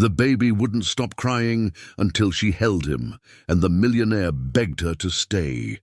The baby wouldn't stop crying until she held him, and the millionaire begged her to stay.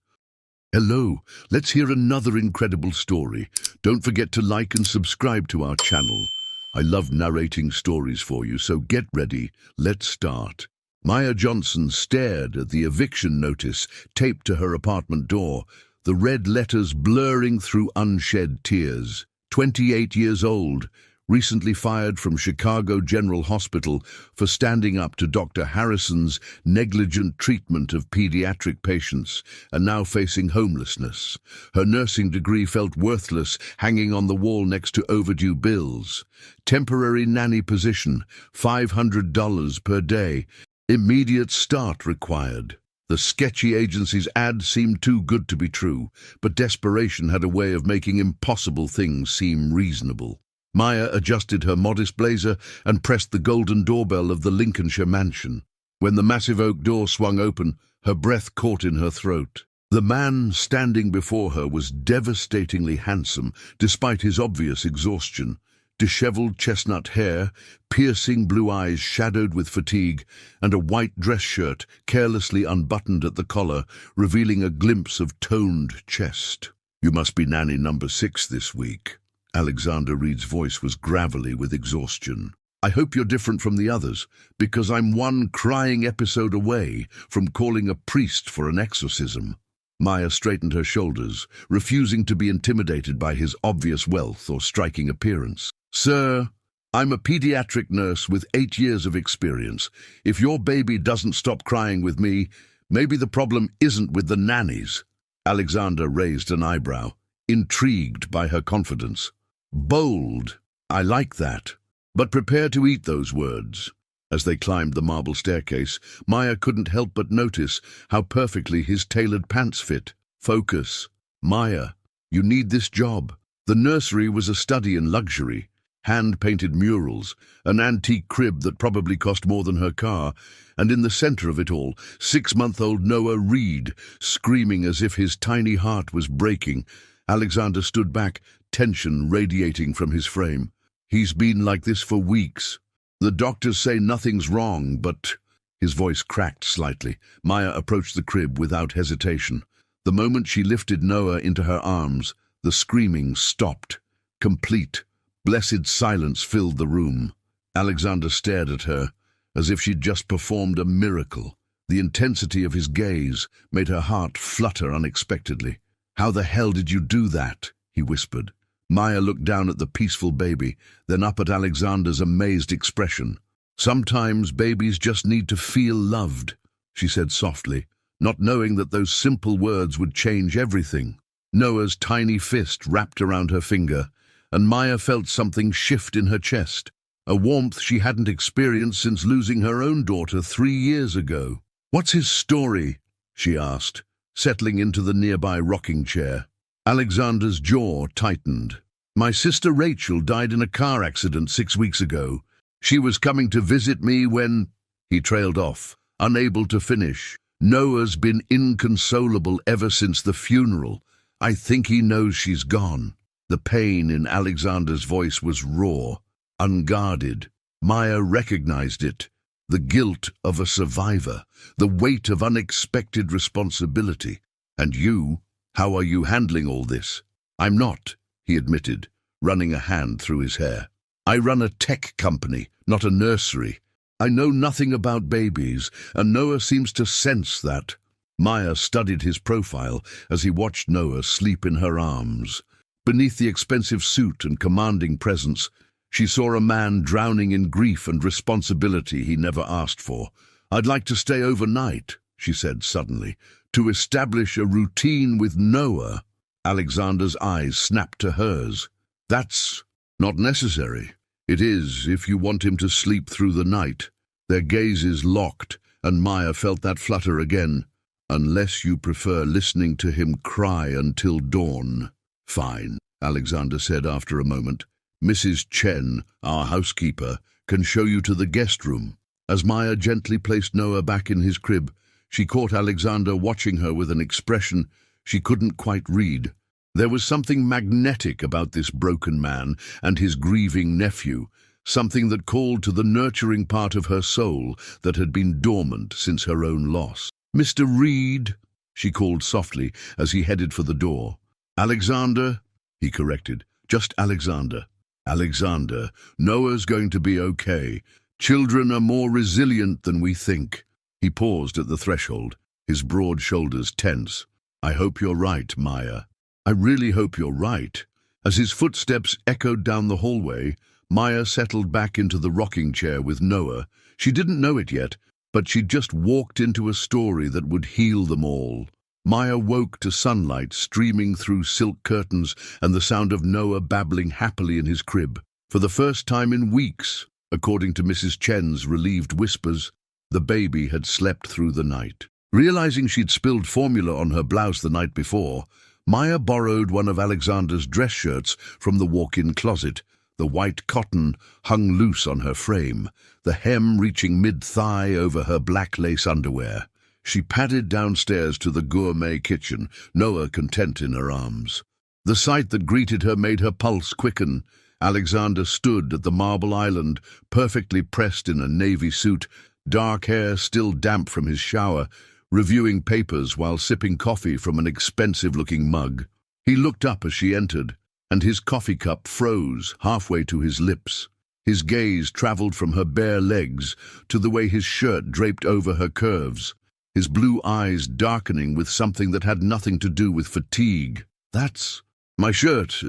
Hello, let's hear another incredible story. Don't forget to like and subscribe to our channel. I love narrating stories for you, so get ready. Let's start. Maya Johnson stared at the eviction notice taped to her apartment door, the red letters blurring through unshed tears. 28 years old, recently fired from Chicago General Hospital for standing up to Dr. Harrison's negligent treatment of pediatric patients, and now facing homelessness. Her nursing degree felt worthless, hanging on the wall next to overdue bills. Temporary nanny position, $500 per day. Immediate start required. The sketchy agency's ad seemed too good to be true, but desperation had a way of making impossible things seem reasonable. Maya adjusted her modest blazer and pressed the golden doorbell of the Lincolnshire mansion. When the massive oak door swung open, her breath caught in her throat. The man standing before her was devastatingly handsome, despite his obvious exhaustion. Disheveled chestnut hair, piercing blue eyes shadowed with fatigue, and a white dress shirt carelessly unbuttoned at the collar, revealing a glimpse of toned chest. "You must be nanny number 6 this week." Alexander Reed's voice was gravelly with exhaustion. "I hope you're different from the others, because I'm one crying episode away from calling a priest for an exorcism." Maya straightened her shoulders, refusing to be intimidated by his obvious wealth or striking appearance. "Sir, I'm a pediatric nurse with 8 years of experience. If your baby doesn't stop crying with me, maybe the problem isn't with the nannies." Alexander raised an eyebrow, intrigued by her confidence. "Bold, I like that. But prepare to eat those words." As they climbed the marble staircase, Maya couldn't help but notice how perfectly his tailored pants fit. "Focus. Maya, you need this job." The nursery was a study in luxury. Hand-painted murals, an antique crib that probably cost more than her car, and in the center of it all, 6-month-old Noah Reed, screaming as if his tiny heart was breaking. Alexander stood back, tension radiating from his frame. "He's been like this for weeks. The doctors say nothing's wrong, but—" His voice cracked slightly. Maya approached the crib without hesitation. The moment she lifted Noah into her arms, the screaming stopped. Complete, blessed silence filled the room. Alexander stared at her, as if she'd just performed a miracle. The intensity of his gaze made her heart flutter unexpectedly. "How the hell did you do that?" he whispered. Maya looked down at the peaceful baby, then up at Alexander's amazed expression. "Sometimes babies just need to feel loved," she said softly, not knowing that those simple words would change everything. Noah's tiny fist wrapped around her finger, and Maya felt something shift in her chest, a warmth she hadn't experienced since losing her own daughter 3 years ago. "What's his story?" she asked, settling into the nearby rocking chair. Alexander's jaw tightened. "My sister Rachel died in a car accident 6 weeks ago. She was coming to visit me when—" He trailed off, unable to finish. "Noah's been inconsolable ever since the funeral. I think he knows she's gone." The pain in Alexander's voice was raw, unguarded. Maya recognized it. The guilt of a survivor, the weight of unexpected responsibility. "And you? How are you handling all this?" "I'm not," he admitted, running a hand through his hair. "I run a tech company, not a nursery. I know nothing about babies, and Noah seems to sense that." Maya studied his profile as he watched Noah sleep in her arms. Beneath the expensive suit and commanding presence, she saw a man drowning in grief and responsibility he never asked for. "I'd like to stay overnight," she said suddenly, "to establish a routine with Noah." Alexander's eyes snapped to hers. "That's not necessary. It is if you want him to sleep through the night." Their gazes locked, and Maya felt that flutter again. "Unless you prefer listening to him cry until dawn." "Fine," Alexander said after a moment. "Mrs. Chen, our housekeeper, can show you to the guest room." As Maya gently placed Noah back in his crib, she caught Alexander watching her with an expression she couldn't quite read. There was something magnetic about this broken man and his grieving nephew, something that called to the nurturing part of her soul that had been dormant since her own loss. "Mr. Reed," she called softly as he headed for the door. "Alexander," he corrected. "Just Alexander." "Alexander, Noah's going to be okay. Children are more resilient than we think." He paused at the threshold, his broad shoulders tense. "I hope you're right, Maya. I really hope you're right." As his footsteps echoed down the hallway, Maya settled back into the rocking chair with Noah. She didn't know it yet, but she'd just walked into a story that would heal them all. Maya woke to sunlight streaming through silk curtains and the sound of Noah babbling happily in his crib. For the first time in weeks, according to Mrs. Chen's relieved whispers, the baby had slept through the night. Realizing she'd spilled formula on her blouse the night before, Maya borrowed one of Alexander's dress shirts from the walk-in closet. The white cotton hung loose on her frame, the hem reaching mid-thigh over her black lace underwear. She padded downstairs to the gourmet kitchen, Noah content in her arms. The sight that greeted her made her pulse quicken. Alexander stood at the marble island, perfectly pressed in a navy suit, dark hair still damp from his shower, reviewing papers while sipping coffee from an expensive-looking mug. He looked up as she entered, and his coffee cup froze halfway to his lips. His gaze traveled from her bare legs to the way his shirt draped over her curves, his blue eyes darkening with something that had nothing to do with fatigue. "That's my shirt,"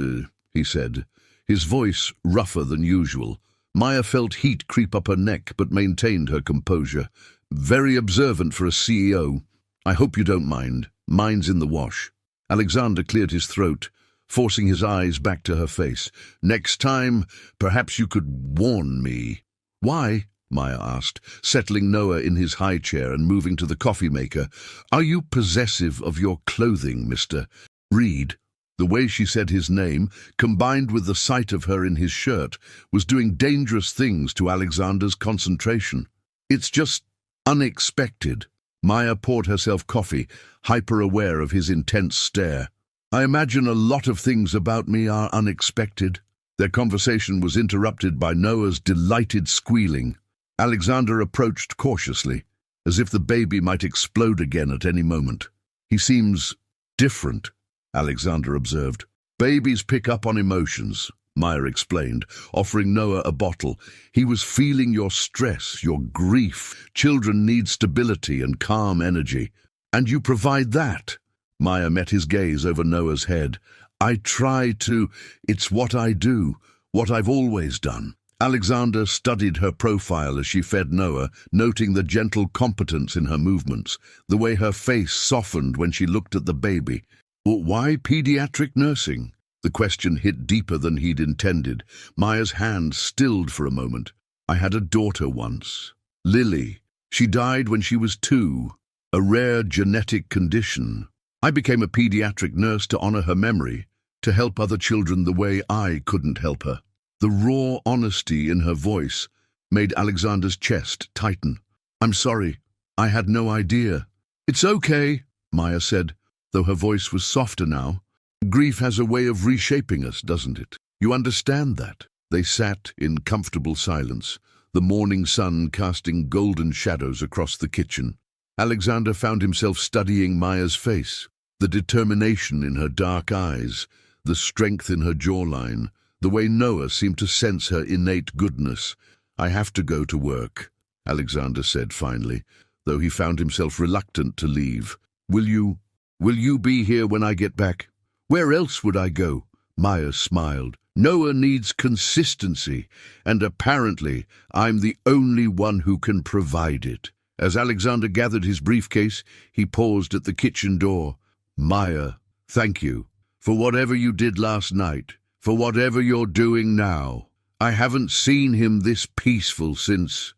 he said, his voice rougher than usual. Maya felt heat creep up her neck but maintained her composure. "Very observant for a CEO. I hope you don't mind. Mine's in the wash." Alexander cleared his throat, forcing his eyes back to her face. "Next time, perhaps you could warn me." "Why?" Maya asked, settling Noah in his high chair and moving to the coffee maker. "Are you possessive of your clothing, Mr. Reed?" The way she said his name, combined with the sight of her in his shirt, was doing dangerous things to Alexander's concentration. "It's just unexpected." Maya poured herself coffee, hyper-aware of his intense stare. "I imagine a lot of things about me are unexpected." Their conversation was interrupted by Noah's delighted squealing. Alexander approached cautiously, as if the baby might explode again at any moment. "He seems different," Alexander observed. "Babies pick up on emotions," Maya explained, offering Noah a bottle. "He was feeling your stress, your grief. Children need stability and calm energy. And you provide that." Maya met his gaze over Noah's head. "I try to. It's what I do, what I've always done." Alexander studied her profile as she fed Noah, noting the gentle competence in her movements, the way her face softened when she looked at the baby. "Why pediatric nursing?" The question hit deeper than he'd intended. Maya's hand stilled for a moment. "I had a daughter once. Lily. She died when she was 2. A rare genetic condition. I became a pediatric nurse to honor her memory, to help other children the way I couldn't help her." The raw honesty in her voice made Alexander's chest tighten. "I'm sorry. I had no idea." "It's okay," Maya said, though her voice was softer now. "Grief has a way of reshaping us, doesn't it? You understand that." They sat in comfortable silence, the morning sun casting golden shadows across the kitchen. Alexander found himself studying Maya's face, the determination in her dark eyes, the strength in her jawline, the way Noah seemed to sense her innate goodness. "I have to go to work," Alexander said finally, though he found himself reluctant to leave. Will you be here when I get back?" "Where else would I go?" Maya smiled. "Noah needs consistency, and apparently I'm the only one who can provide it." As Alexander gathered his briefcase, he paused at the kitchen door. "Maya, thank you. For whatever you did last night, for whatever you're doing now. I haven't seen him this peaceful since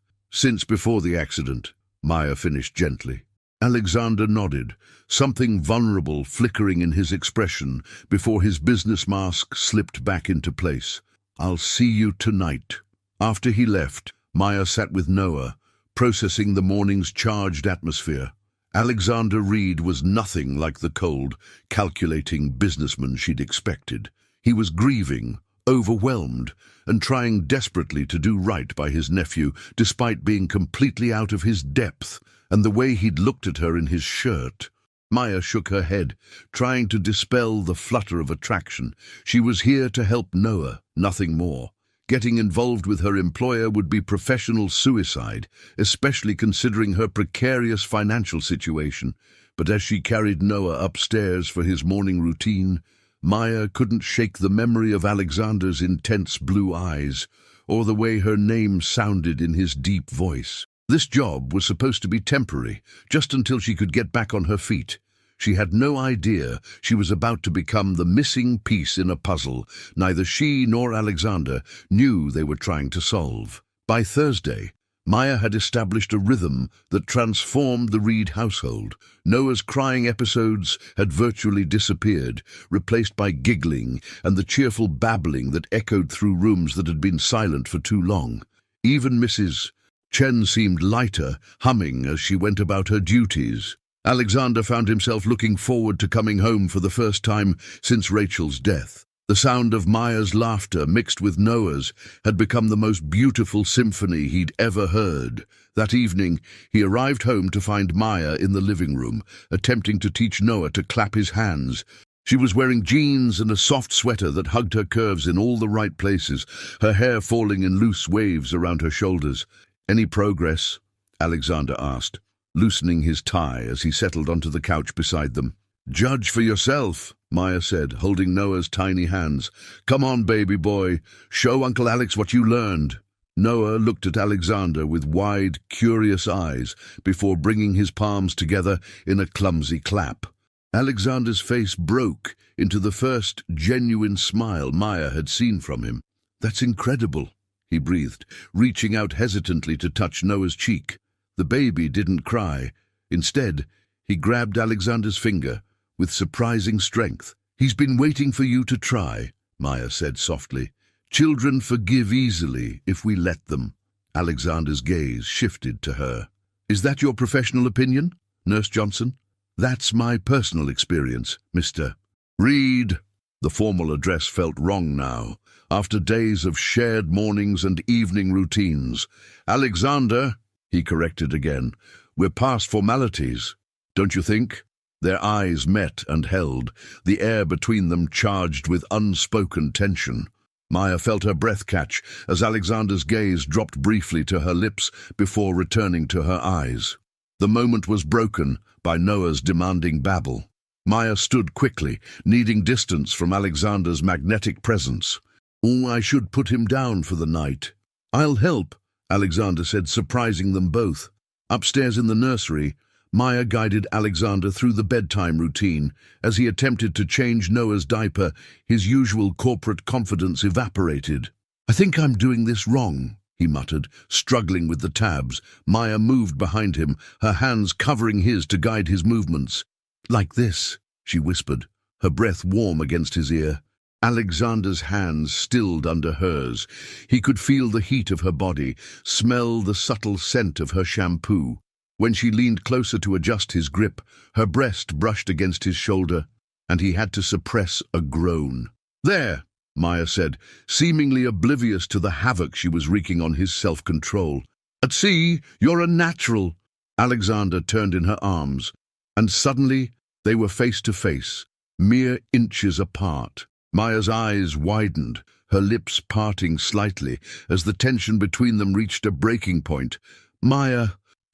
before the accident," Maya finished gently. Alexander nodded, something vulnerable flickering in his expression before his business mask slipped back into place. "I'll see you tonight." After he left, Maya sat with Noah, processing the morning's charged atmosphere. Alexander Reed was nothing like the cold, calculating businessman she'd expected. He was grieving, overwhelmed, and trying desperately to do right by his nephew, despite being completely out of his depth, and the way he'd looked at her in his shirt. Maya shook her head, trying to dispel the flutter of attraction. She was here to help Noah, nothing more. Getting involved with her employer would be professional suicide, especially considering her precarious financial situation. But as she carried Noah upstairs for his morning routine, Maya couldn't shake the memory of Alexander's intense blue eyes, or the way her name sounded in his deep voice. This job was supposed to be temporary, just until she could get back on her feet. She had no idea she was about to become the missing piece in a puzzle neither she nor Alexander knew they were trying to solve. By Thursday, Maya had established a rhythm that transformed the Reed household. Noah's crying episodes had virtually disappeared, replaced by giggling and the cheerful babbling that echoed through rooms that had been silent for too long. Even Mrs. Chen seemed lighter, humming as she went about her duties. Alexander found himself looking forward to coming home for the first time since Rachel's death. The sound of Maya's laughter mixed with Noah's had become the most beautiful symphony he'd ever heard. That evening, he arrived home to find Maya in the living room, attempting to teach Noah to clap his hands. She was wearing jeans and a soft sweater that hugged her curves in all the right places, her hair falling in loose waves around her shoulders. "Any progress?" Alexander asked, loosening his tie as he settled onto the couch beside them. "Judge for yourself," Maya said, holding Noah's tiny hands. "Come on, baby boy. Show Uncle Alex what you learned." Noah looked at Alexander with wide, curious eyes before bringing his palms together in a clumsy clap. Alexander's face broke into the first genuine smile Maya had seen from him. "That's incredible," he breathed, reaching out hesitantly to touch Noah's cheek. The baby didn't cry. Instead, he grabbed Alexander's finger with surprising strength. "He's been waiting for you to try," Maya said softly. "Children forgive easily if we let them." Alexander's gaze shifted to her. "Is that your professional opinion, Nurse Johnson?" "That's my personal experience, Mr. Reed." The formal address felt wrong now, after days of shared mornings and evening routines. "Alexander," he corrected again, "we're past formalities, don't you think?" Their eyes met and held, the air between them charged with unspoken tension. Maya felt her breath catch as Alexander's gaze dropped briefly to her lips before returning to her eyes. The moment was broken by Noah's demanding babble. Maya stood quickly, needing distance from Alexander's magnetic presence. "Oh, I should put him down for the night." "I'll help," Alexander said, surprising them both. Upstairs in the nursery, Maya guided Alexander through the bedtime routine. As he attempted to change Noah's diaper, his usual corporate confidence evaporated. "I think I'm doing this wrong," he muttered, struggling with the tabs. Maya moved behind him, her hands covering his to guide his movements. "Like this," she whispered, her breath warm against his ear. Alexander's hands stilled under hers. He could feel the heat of her body, smell the subtle scent of her shampoo. When she leaned closer to adjust his grip, her breast brushed against his shoulder, and he had to suppress a groan. "There," Maya said, seemingly oblivious to the havoc she was wreaking on his self-control. "At sea, you're a natural." Alexander turned in her arms, and suddenly they were face to face, mere inches apart. Maya's eyes widened, her lips parting slightly as the tension between them reached a breaking point. "Maya,"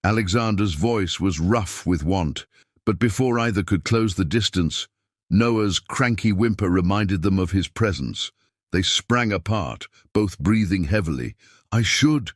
Alexander's voice was rough with want, but before either could close the distance, Noah's cranky whimper reminded them of his presence. They sprang apart, both breathing heavily. I should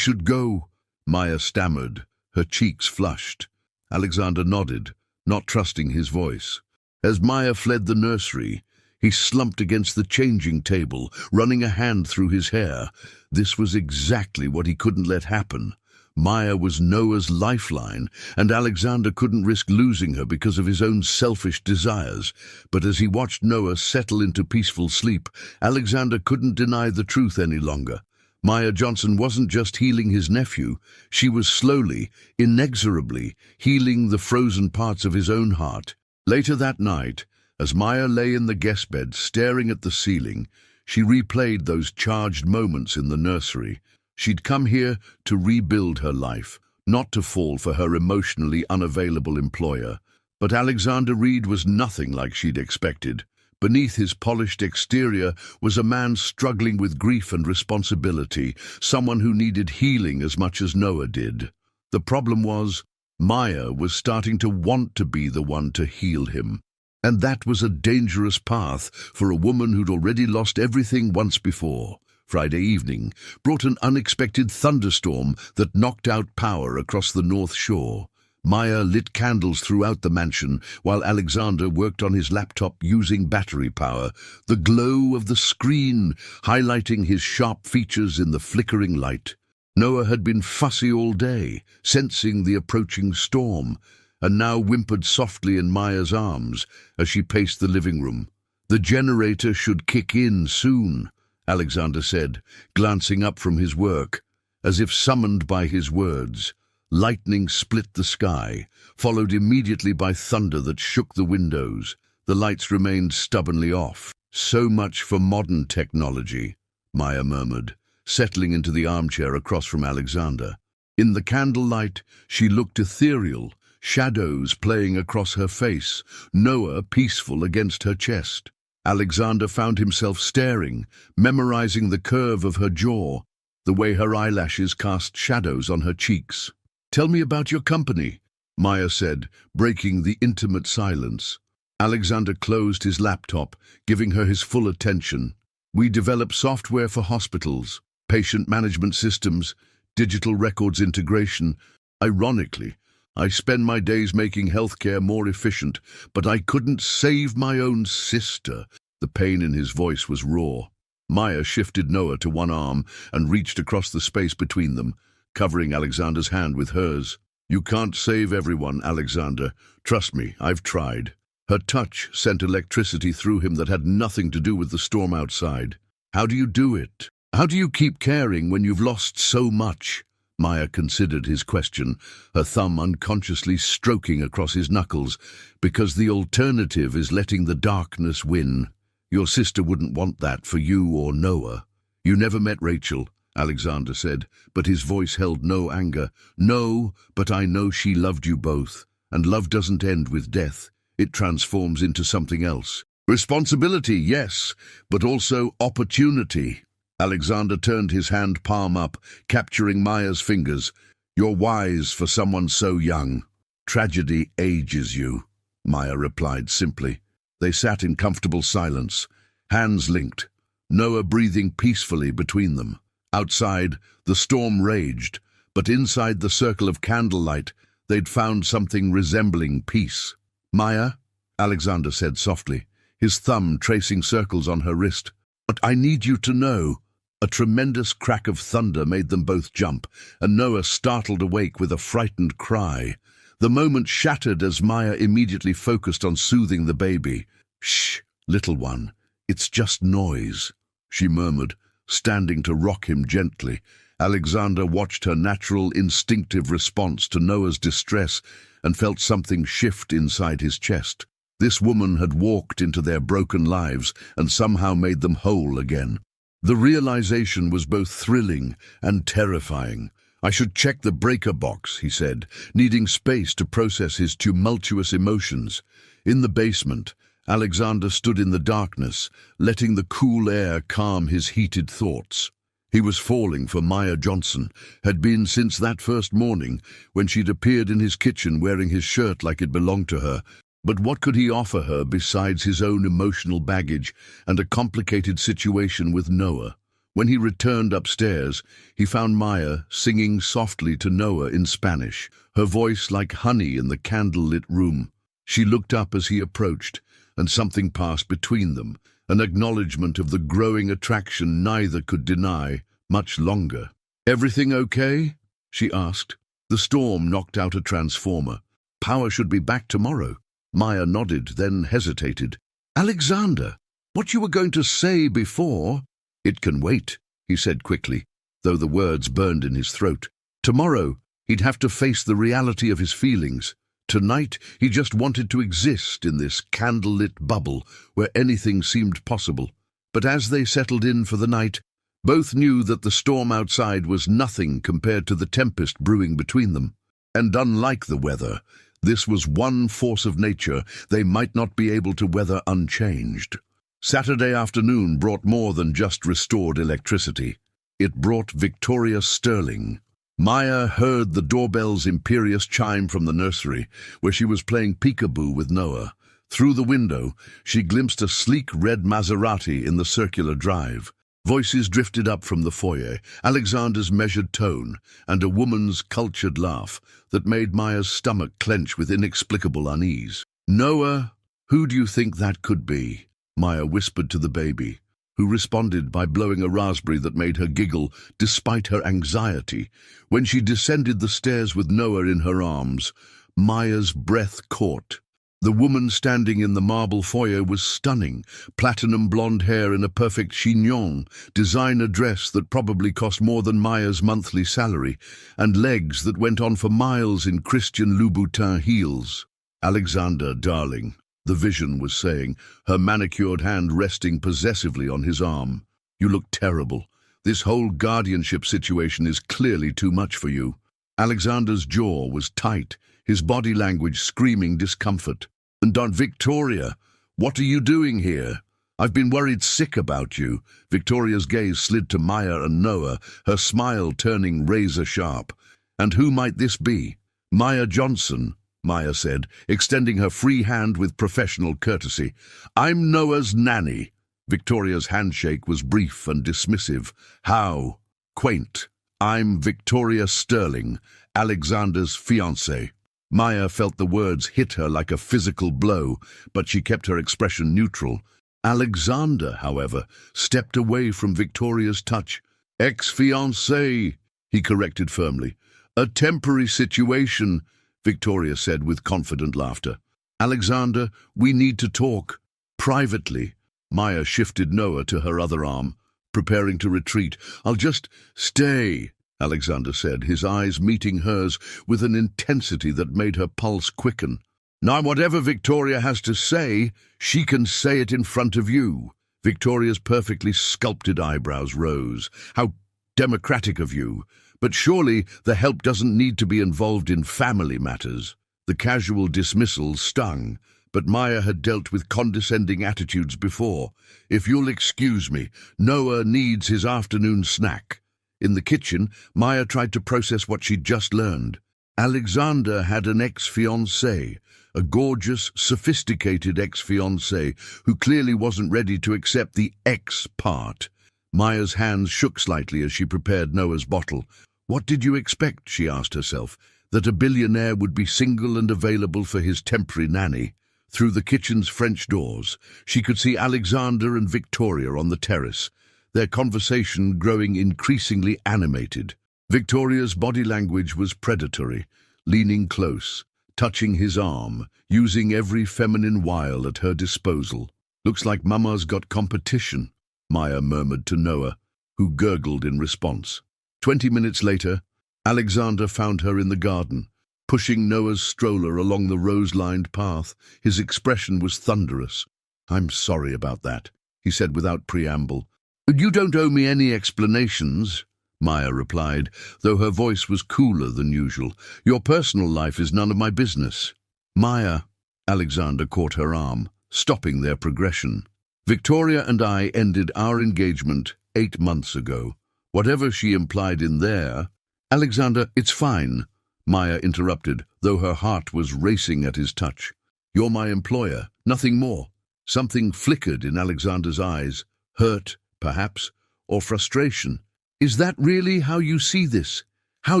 go," Maya stammered, her cheeks flushed. Alexander nodded, not trusting his voice. As Maya fled the nursery, he slumped against the changing table, running a hand through his hair. This was exactly what he couldn't let happen. Maya was Noah's lifeline, and Alexander couldn't risk losing her because of his own selfish desires. But as he watched Noah settle into peaceful sleep, Alexander couldn't deny the truth any longer. Maya Johnson wasn't just healing his nephew, she was slowly, inexorably, healing the frozen parts of his own heart. Later that night, as Maya lay in the guest bed staring at the ceiling, She replayed those charged moments in the nursery. She'd come here to rebuild her life, not to fall for her emotionally unavailable employer. But Alexander Reed was nothing like she'd expected. Beneath his polished exterior was a man struggling with grief and responsibility, someone who needed healing as much as Noah did. The problem was, Maya was starting to want to be the one to heal him. And that was a dangerous path for a woman who'd already lost everything once before. Friday evening brought an unexpected thunderstorm that knocked out power across the North Shore. Maya lit candles throughout the mansion while Alexander worked on his laptop using battery power, the glow of the screen highlighting his sharp features in the flickering light. Noah had been fussy all day, sensing the approaching storm, and now whimpered softly in Maya's arms as she paced the living room. "The generator should kick in soon," Alexander said, glancing up from his work, as if summoned by his words. Lightning split the sky, followed immediately by thunder that shook the windows. The lights remained stubbornly off. "So much for modern technology," Maya murmured, settling into the armchair across from Alexander. In the candlelight, she looked ethereal, shadows playing across her face, Noah peaceful against her chest. Alexander found himself staring, memorizing the curve of her jaw, the way her eyelashes cast shadows on her cheeks. "Tell me about your company," Maya said, breaking the intimate silence. Alexander closed his laptop, giving her his full attention. "We develop software for hospitals, patient management systems, digital records integration. Ironically, I spend my days making healthcare more efficient, but I couldn't save my own sister." The pain in his voice was raw. Maya shifted Noah to one arm and reached across the space between them, covering Alexander's hand with hers. "You can't save everyone, Alexander. Trust me, I've tried." Her touch sent electricity through him that had nothing to do with the storm outside. "How do you do it? How do you keep caring when you've lost so much?" Maya considered his question, her thumb unconsciously stroking across his knuckles, "Because the alternative is letting the darkness win. Your sister wouldn't want that for you or Noah." "You never met Rachel," Alexander said, but his voice held no anger. "No, but I know she loved you both, and love doesn't end with death. It transforms into something else. Responsibility, yes, but also opportunity." Alexander turned his hand palm up, capturing Maya's fingers. "You're wise for someone so young." "Tragedy ages you," Maya replied simply. They sat in comfortable silence, hands linked, Noah breathing peacefully between them. Outside, the storm raged, but inside the circle of candlelight, they'd found something resembling peace. "Maya," Alexander said softly, his thumb tracing circles on her wrist, "but I need you to know." A tremendous crack of thunder made them both jump, and Noah startled awake with a frightened cry. The moment shattered as Maya immediately focused on soothing the baby. "Shh, little one, it's just noise," she murmured, standing to rock him gently. Alexander watched her natural, instinctive response to Noah's distress and felt something shift inside his chest. This woman had walked into their broken lives and somehow made them whole again. The realization was both thrilling and terrifying. "I should check the breaker box," he said, needing space to process his tumultuous emotions. In the basement, Alexander stood in the darkness, letting the cool air calm his heated thoughts. He was falling for Maya Johnson, had been since that first morning when she'd appeared in his kitchen wearing his shirt like it belonged to her. But what could he offer her besides his own emotional baggage and a complicated situation with Noah? When he returned upstairs, he found Maya singing softly to Noah in Spanish, her voice like honey in the candle-lit room. She looked up as he approached, and something passed between them, an acknowledgement of the growing attraction neither could deny much longer. "Everything okay?" she asked. "The storm knocked out a transformer. Power should be back tomorrow." Maya nodded, then hesitated. "Alexander, what you were going to say before—" "It can wait," he said quickly, though the words burned in his throat. Tomorrow, he'd have to face the reality of his feelings. Tonight, he just wanted to exist in this candlelit bubble where anything seemed possible. But as they settled in for the night, both knew that the storm outside was nothing compared to the tempest brewing between them. And unlike the weather, this was one force of nature they might not be able to weather unchanged. Saturday afternoon brought more than just restored electricity. It brought Victoria Sterling. Maya heard the doorbell's imperious chime from the nursery, where she was playing peekaboo with Noah. Through the window, she glimpsed a sleek red Maserati in the circular drive. Voices drifted up from the foyer, Alexander's measured tone, and a woman's cultured laugh that made Maya's stomach clench with inexplicable unease. "Noah, who do you think that could be?" Maya whispered to the baby, who responded by blowing a raspberry that made her giggle despite her anxiety. When she descended the stairs with Noah in her arms, Maya's breath caught. The woman standing in the marble foyer was stunning, platinum blonde hair in a perfect chignon, designer dress that probably cost more than Maya's monthly salary, and legs that went on for miles in Christian Louboutin heels. "Alexander, darling," the vision was saying, her manicured hand resting possessively on his arm. "You look terrible. This whole guardianship situation is clearly too much for you." Alexander's jaw was tight, his body language screaming discomfort. "And Aunt Victoria, what are you doing here? I've been worried sick about you." Victoria's gaze slid to Maya and Noah, her smile turning razor sharp. "And who might this be?" "Maya Johnson," Maya said, extending her free hand with professional courtesy. "I'm Noah's nanny." Victoria's handshake was brief and dismissive. "How quaint. I'm Victoria Sterling, Alexander's fiancée." Maya felt the words hit her like a physical blow, but she kept her expression neutral. Alexander, however, stepped away from Victoria's touch. "Ex-fiancée," he corrected firmly. "A temporary situation," Victoria said with confident laughter. "Alexander, we need to talk. Privately." Maya shifted Noah to her other arm, preparing to retreat. "I'll just stay," Alexander said, his eyes meeting hers with an intensity that made her pulse quicken. "Now, whatever Victoria has to say, she can say it in front of you." Victoria's perfectly sculpted eyebrows rose. "How democratic of you. But surely the help doesn't need to be involved in family matters." The casual dismissal stung, but Maya had dealt with condescending attitudes before. "If you'll excuse me, Noah needs his afternoon snack." In the kitchen, Maya tried to process what she'd just learned. Alexander had an ex-fiancée, a gorgeous, sophisticated ex-fiancée who clearly wasn't ready to accept the ex part. Maya's hands shook slightly as she prepared Noah's bottle. What did you expect, she asked herself, that a billionaire would be single and available for his temporary nanny? Through the kitchen's French doors, she could see Alexander and Victoria on the terrace, their conversation growing increasingly animated. Victoria's body language was predatory, leaning close, touching his arm, using every feminine wile at her disposal. "Looks like Mama's got competition," Maya murmured to Noah, who gurgled in response. 20 minutes later, Alexander found her in the garden, pushing Noah's stroller along the rose-lined path. His expression was thunderous. "I'm sorry about that," he said without preamble. "You don't owe me any explanations," Maya replied, though her voice was cooler than usual. "Your personal life is none of my business." "Maya," Alexander caught her arm, stopping their progression. "Victoria and I ended our engagement 8 months ago." Whatever she implied in there— "Alexander, it's fine," Maya interrupted, though her heart was racing at his touch. "You're my employer, nothing more." Something flickered in Alexander's eyes, hurt, perhaps, or frustration. "Is that really how you see this? How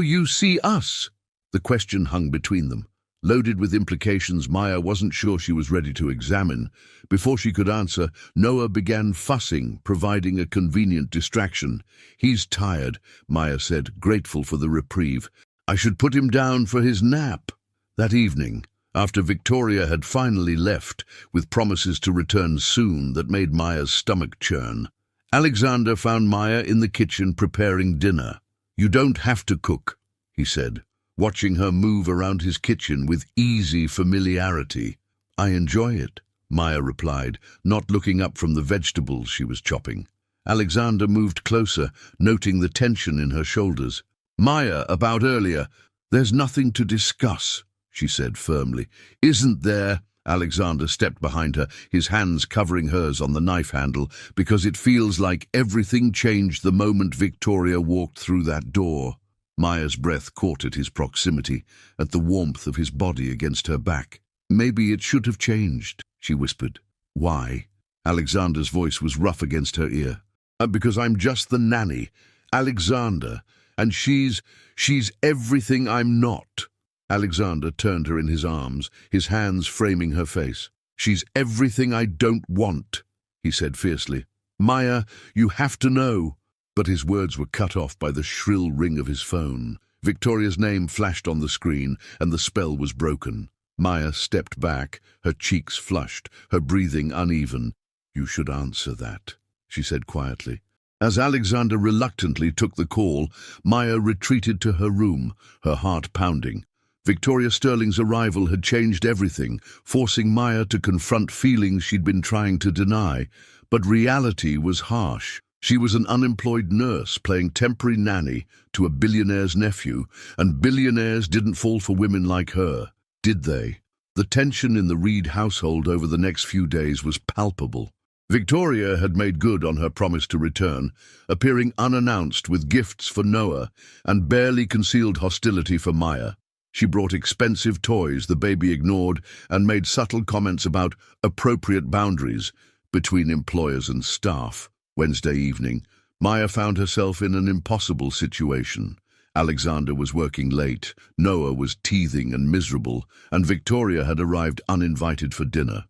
you see us?" The question hung between them, loaded with implications Maya wasn't sure she was ready to examine. Before she could answer, Noah began fussing, providing a convenient distraction. "He's tired," Maya said, grateful for the reprieve. "I should put him down for his nap." That evening, after Victoria had finally left, with promises to return soon that made Maya's stomach churn, Alexander found Maya in the kitchen preparing dinner. "You don't have to cook," he said, watching her move around his kitchen with easy familiarity. "I enjoy it," Maya replied, not looking up from the vegetables she was chopping. Alexander moved closer, noting the tension in her shoulders. Maya, about earlier. There's nothing to discuss, she said firmly. Isn't there? Alexander stepped behind her, his hands covering hers on the knife handle, because it feels like everything changed the moment Victoria walked through that door. Maya's breath caught at his proximity, at the warmth of his body against her back. Maybe it should have changed, she whispered. Why? Alexander's voice was rough against her ear. Because I'm just the nanny, Alexander, and she's everything I'm not. Alexander turned her in his arms, his hands framing her face. She's everything I don't want, he said fiercely. Maya, you have to know. But his words were cut off by the shrill ring of his phone. Victoria's name flashed on the screen, and the spell was broken. Maya stepped back, her cheeks flushed, her breathing uneven. You should answer that, she said quietly. As Alexander reluctantly took the call, Maya retreated to her room, her heart pounding. Victoria Sterling's arrival had changed everything, forcing Maya to confront feelings she'd been trying to deny. But reality was harsh. She was an unemployed nurse playing temporary nanny to a billionaire's nephew, and billionaires didn't fall for women like her, did they? The tension in the Reed household over the next few days was palpable. Victoria had made good on her promise to return, appearing unannounced with gifts for Noah and barely concealed hostility for Maya. She brought expensive toys the baby ignored and made subtle comments about appropriate boundaries between employers and staff. Wednesday evening, Maya found herself in an impossible situation. Alexander was working late, Noah was teething and miserable, and Victoria had arrived uninvited for dinner.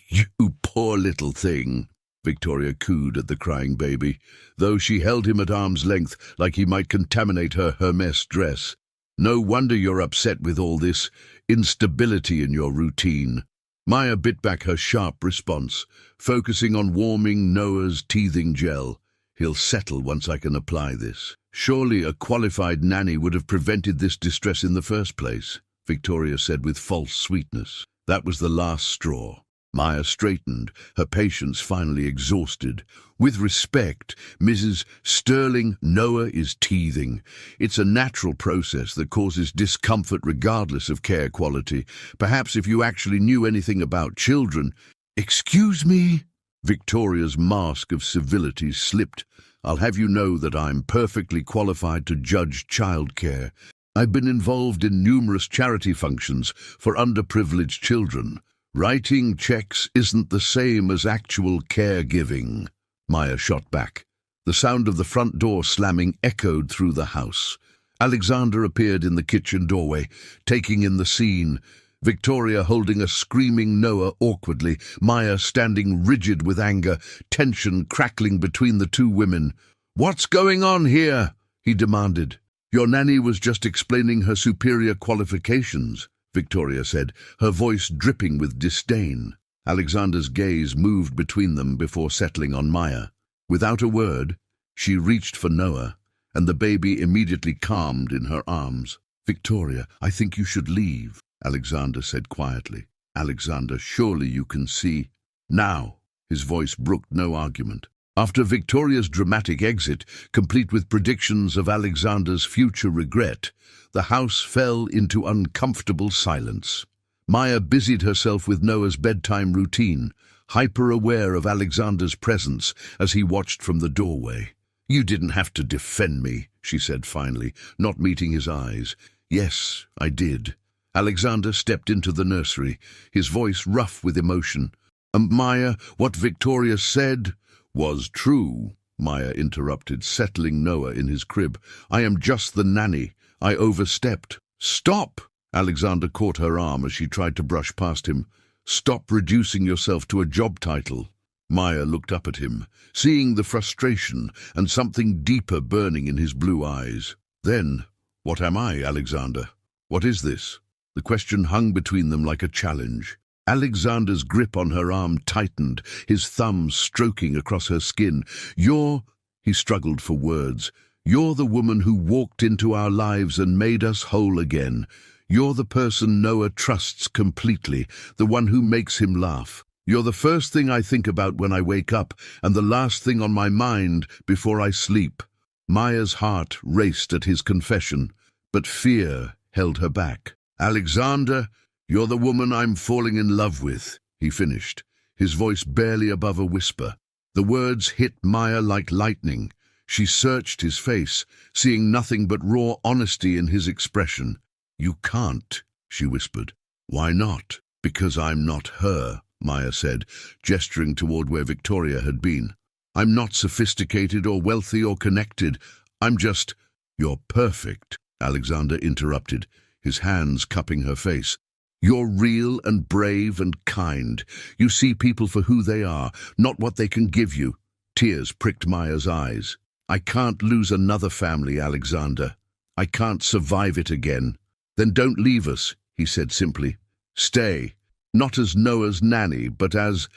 You poor little thing, Victoria cooed at the crying baby, though she held him at arm's length like he might contaminate her Hermes dress. No wonder you're upset with all this instability in your routine. Maya bit back her sharp response, focusing on warming Noah's teething gel. He'll settle once I can apply this. Surely a qualified nanny would have prevented this distress in the first place, Victoria said with false sweetness. That was the last straw. Maya straightened, her patience finally exhausted. With respect, Mrs. Sterling, Noah is teething. It's a natural process that causes discomfort regardless of care quality. Perhaps if you actually knew anything about children— Excuse me? Victoria's mask of civility slipped. I'll have you know that I'm perfectly qualified to judge childcare. I've been involved in numerous charity functions for underprivileged children. Writing checks isn't the same as actual caregiving. Maya shot back. The sound of the front door slamming echoed through the house. Alexander appeared in the kitchen doorway, taking in the scene. Victoria holding a screaming Noah awkwardly, Maya standing rigid with anger, tension crackling between the two women. "What's going on here?" he demanded. "Your nanny was just explaining her superior qualifications," Victoria said, her voice dripping with disdain. Alexander's gaze moved between them before settling on Maya. Without a word, she reached for Noah, and the baby immediately calmed in her arms. "Victoria, I think you should leave," Alexander said quietly. "Alexander, surely you can see—" "Now!" His voice brooked no argument. After Victoria's dramatic exit, complete with predictions of Alexander's future regret, the house fell into uncomfortable silence. Maya busied herself with Noah's bedtime routine, hyper-aware of Alexander's presence as he watched from the doorway. "You didn't have to defend me," she said finally, not meeting his eyes. "Yes, I did." Alexander stepped into the nursery, his voice rough with emotion. "Maya, what Victoria said was true," Maya interrupted, settling Noah in his crib. "I am just the nanny. I overstepped." "Stop!" Alexander caught her arm as she tried to brush past him. "Stop reducing yourself to a job title." Maya looked up at him, seeing the frustration and something deeper burning in his blue eyes. "Then, what am I, Alexander? What is this?" The question hung between them like a challenge. Alexander's grip on her arm tightened, his thumbs stroking across her skin. He struggled for words. "You're the woman who walked into our lives and made us whole again. You're the person Noah trusts completely, the one who makes him laugh. You're the first thing I think about when I wake up, and the last thing on my mind before I sleep." Maya's heart raced at his confession, but fear held her back. "Alexander, you're the woman I'm falling in love with," he finished, his voice barely above a whisper. The words hit Maya like lightning. She searched his face, seeing nothing but raw honesty in his expression. "You can't," she whispered. "Why not?" "Because I'm not her," Maya said, gesturing toward where Victoria had been. "I'm not sophisticated or wealthy or connected. I'm just—" "You're perfect," Alexander interrupted, his hands cupping her face. "You're real and brave and kind. You see people for who they are, not what they can give you." Tears pricked Maya's eyes. "I can't lose another family, Alexander. I can't survive it again." "Then don't leave us," he said simply. "Stay, not as Noah's nanny, but as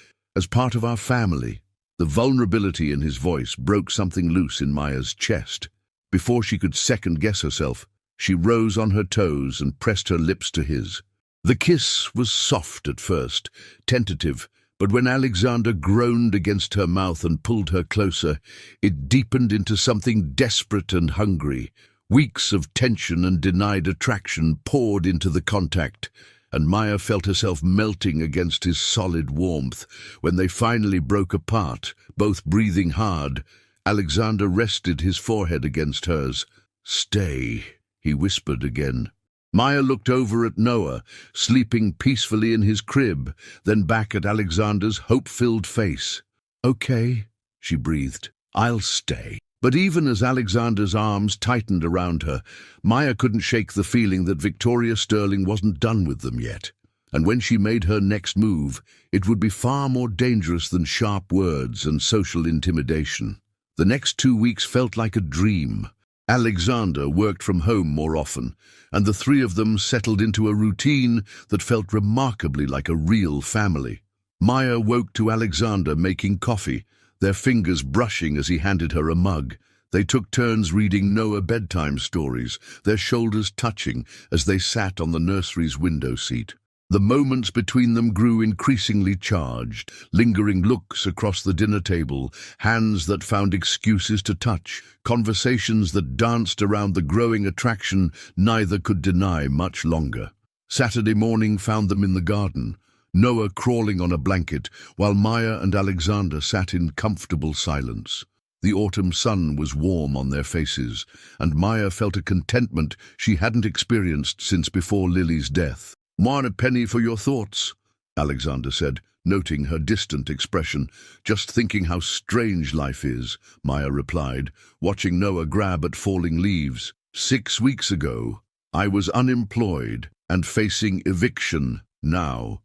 part of our family." The vulnerability in his voice broke something loose in Maya's chest. Before she could second-guess herself, she rose on her toes and pressed her lips to his. The kiss was soft at first, tentative, but when Alexander groaned against her mouth and pulled her closer, it deepened into something desperate and hungry. Weeks of tension and denied attraction poured into the contact, and Maya felt herself melting against his solid warmth. When they finally broke apart, both breathing hard, Alexander rested his forehead against hers. "Stay," he whispered again. Maya looked over at Noah, sleeping peacefully in his crib, then back at Alexander's hope-filled face. "Okay," she breathed, "I'll stay." But even as Alexander's arms tightened around her, Maya couldn't shake the feeling that Victoria Sterling wasn't done with them yet. And when she made her next move, it would be far more dangerous than sharp words and social intimidation. The next 2 weeks felt like a dream. Alexander worked from home more often, and the three of them settled into a routine that felt remarkably like a real family. Maya woke to Alexander making coffee, their fingers brushing as he handed her a mug. They took turns reading Noah bedtime stories, their shoulders touching as they sat on the nursery's window seat. The moments between them grew increasingly charged, lingering looks across the dinner table, hands that found excuses to touch, conversations that danced around the growing attraction neither could deny much longer. Saturday morning found them in the garden, Noah crawling on a blanket, while Maya and Alexander sat in comfortable silence. The autumn sun was warm on their faces, and Maya felt a contentment she hadn't experienced since before Lily's death. "Want a penny for your thoughts?" Alexander said, noting her distant expression. "Just thinking how strange life is," Maya replied, watching Noah grab at falling leaves. "6 weeks ago, I was unemployed and facing eviction. Now,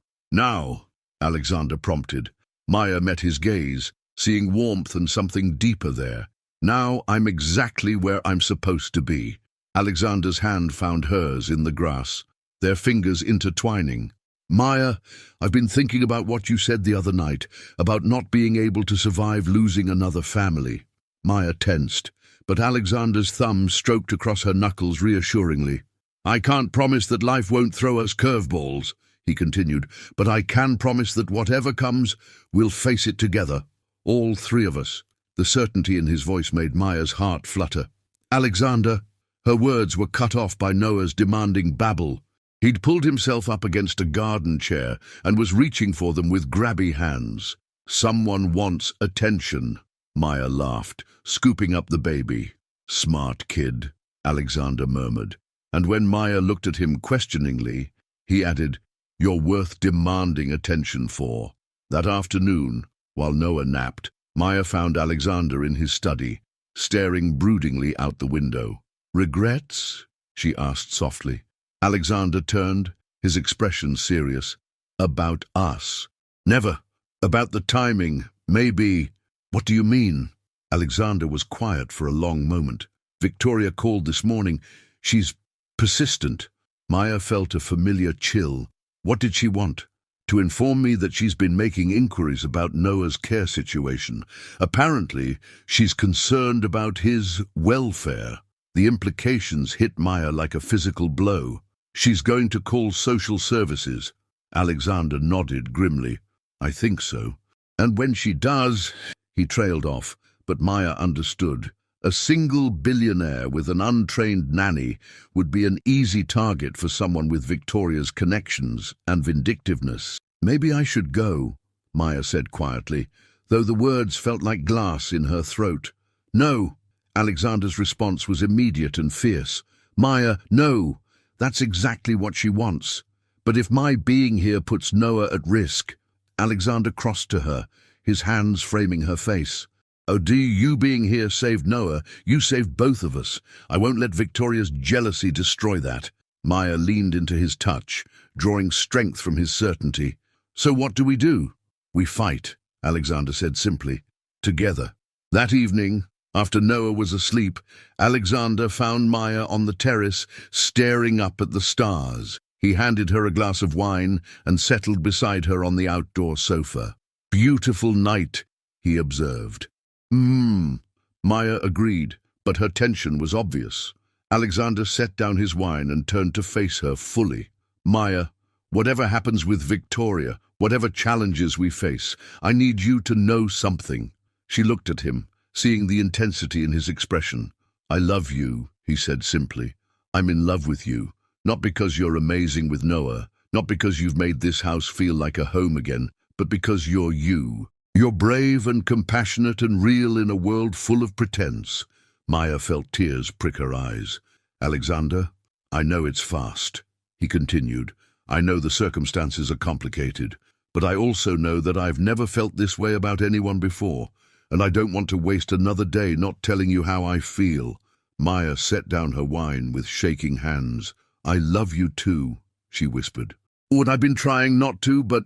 Alexander prompted. Maya met his gaze, seeing warmth and something deeper there. "Now I'm exactly where I'm supposed to be." Alexander's hand found hers in the grass, their fingers intertwining. "Maya, I've been thinking about what you said the other night, about not being able to survive losing another family." Maya tensed, but Alexander's thumb stroked across her knuckles reassuringly. "I can't promise that life won't throw us curveballs," he continued, "but I can promise that whatever comes, we'll face it together, all three of us." The certainty in his voice made Maya's heart flutter. "Alexander," her words were cut off by Noah's demanding babble. He'd pulled himself up against a garden chair and was reaching for them with grabby hands. "Someone wants attention," Maya laughed, scooping up the baby. "Smart kid," Alexander murmured. And when Maya looked at him questioningly, he added, "You're worth demanding attention for." That afternoon, while Noah napped, Maya found Alexander in his study, staring broodingly out the window. "Regrets?" she asked softly. Alexander turned, his expression serious. "About us." "Never. About the timing. Maybe." "What do you mean?" Alexander was quiet for a long moment. "Victoria called this morning. She's persistent." Maya felt a familiar chill. "What did she want?" "To inform me that she's been making inquiries about Noah's care situation. Apparently, she's concerned about his welfare." The implications hit Maya like a physical blow. "She's going to call social services." Alexander nodded grimly. I think so. And when she does, he trailed off, but Maya understood. A single billionaire with an untrained nanny would be an easy target for someone with Victoria's connections and vindictiveness. Maybe I should go, Maya said quietly, though the words felt like glass in her throat. No. Alexander's response was immediate and fierce. Maya, no. That's exactly what she wants. But if my being here puts Noah at risk... Alexander crossed to her, his hands framing her face. Oh, you being here saved Noah. You saved both of us. I won't let Victoria's jealousy destroy that. Maya leaned into his touch, drawing strength from his certainty. So what do? We fight, Alexander said simply. Together. That evening, after Noah was asleep, Alexander found Maya on the terrace, staring up at the stars. He handed her a glass of wine and settled beside her on the outdoor sofa. Beautiful night, he observed. Maya agreed, but her tension was obvious. Alexander set down his wine and turned to face her fully. Maya, whatever happens with Victoria, whatever challenges we face, I need you to know something. She looked at him, seeing the intensity in his expression. I love you, he said simply. I'm in love with you, not because you're amazing with Noah, not because you've made this house feel like a home again, but because you're you. You're brave and compassionate and real in a world full of pretense. Maya felt tears prick her eyes. Alexander, I know it's fast, he continued. I know the circumstances are complicated, but I also know that I've never felt this way about anyone before, and I don't want to waste another day not telling you how I feel. Maya set down her wine with shaking hands. I love you too, she whispered. Would I've been trying not to, but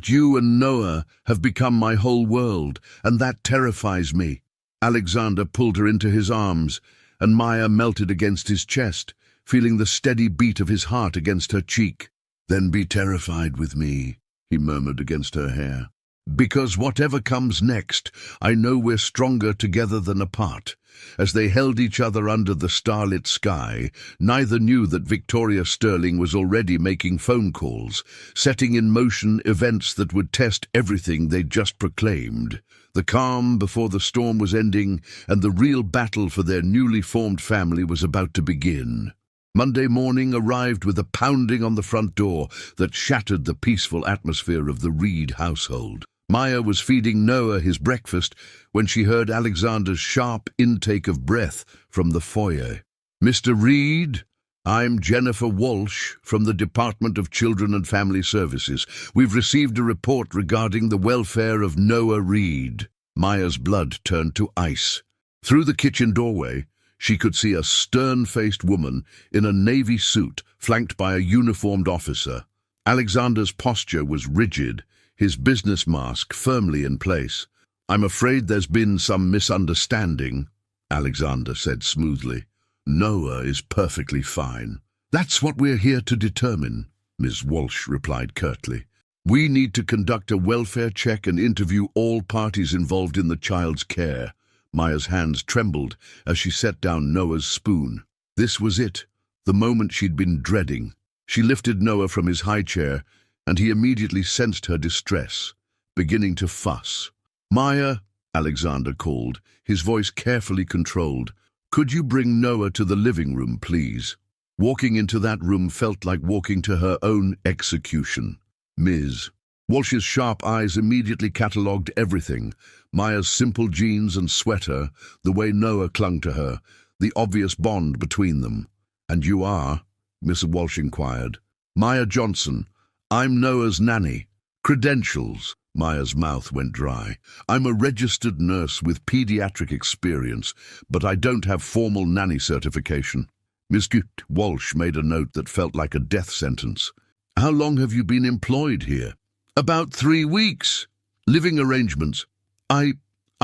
you and Noah have become my whole world, and that terrifies me. Alexander pulled her into his arms, and Maya melted against his chest, feeling the steady beat of his heart against her cheek. Then be terrified with me, he murmured against her hair. Because whatever comes next, I know we're stronger together than apart. As they held each other under the starlit sky, neither knew that Victoria Sterling was already making phone calls, setting in motion events that would test everything they'd just proclaimed. The calm before the storm was ending, and the real battle for their newly formed family was about to begin. Monday morning arrived with a pounding on the front door that shattered the peaceful atmosphere of the Reed household. Maya was feeding Noah his breakfast when she heard Alexander's sharp intake of breath from the foyer. Mr. Reed, I'm Jennifer Walsh from the Department of Children and Family Services. We've received a report regarding the welfare of Noah Reed. Maya's blood turned to ice. Through the kitchen doorway, she could see a stern-faced woman in a navy suit flanked by a uniformed officer. Alexander's posture was rigid, his business mask firmly in place. I'm afraid there's been some misunderstanding, Alexander said smoothly. Noah is perfectly fine. That's what we're here to determine, Ms. Walsh replied curtly. We need to conduct a welfare check and interview all parties involved in the child's care. Maya's hands trembled as she set down Noah's spoon. This was it, the moment she'd been dreading. She lifted Noah from his high chair, and he immediately sensed her distress, beginning to fuss. Maya, Alexander called, his voice carefully controlled. Could you bring Noah to the living room, please? Walking into that room felt like walking to her own execution. Ms. Walsh's sharp eyes immediately catalogued everything. Maya's simple jeans and sweater, the way Noah clung to her, the obvious bond between them. And you are? Miss Walsh inquired. Maya Johnson. I'm Noah's nanny. Credentials. Maya's mouth went dry. I'm a registered nurse with pediatric experience, but I don't have formal nanny certification. Miss Walsh made a note that felt like a death sentence. How long have you been employed here? About 3 weeks. Living arrangements. I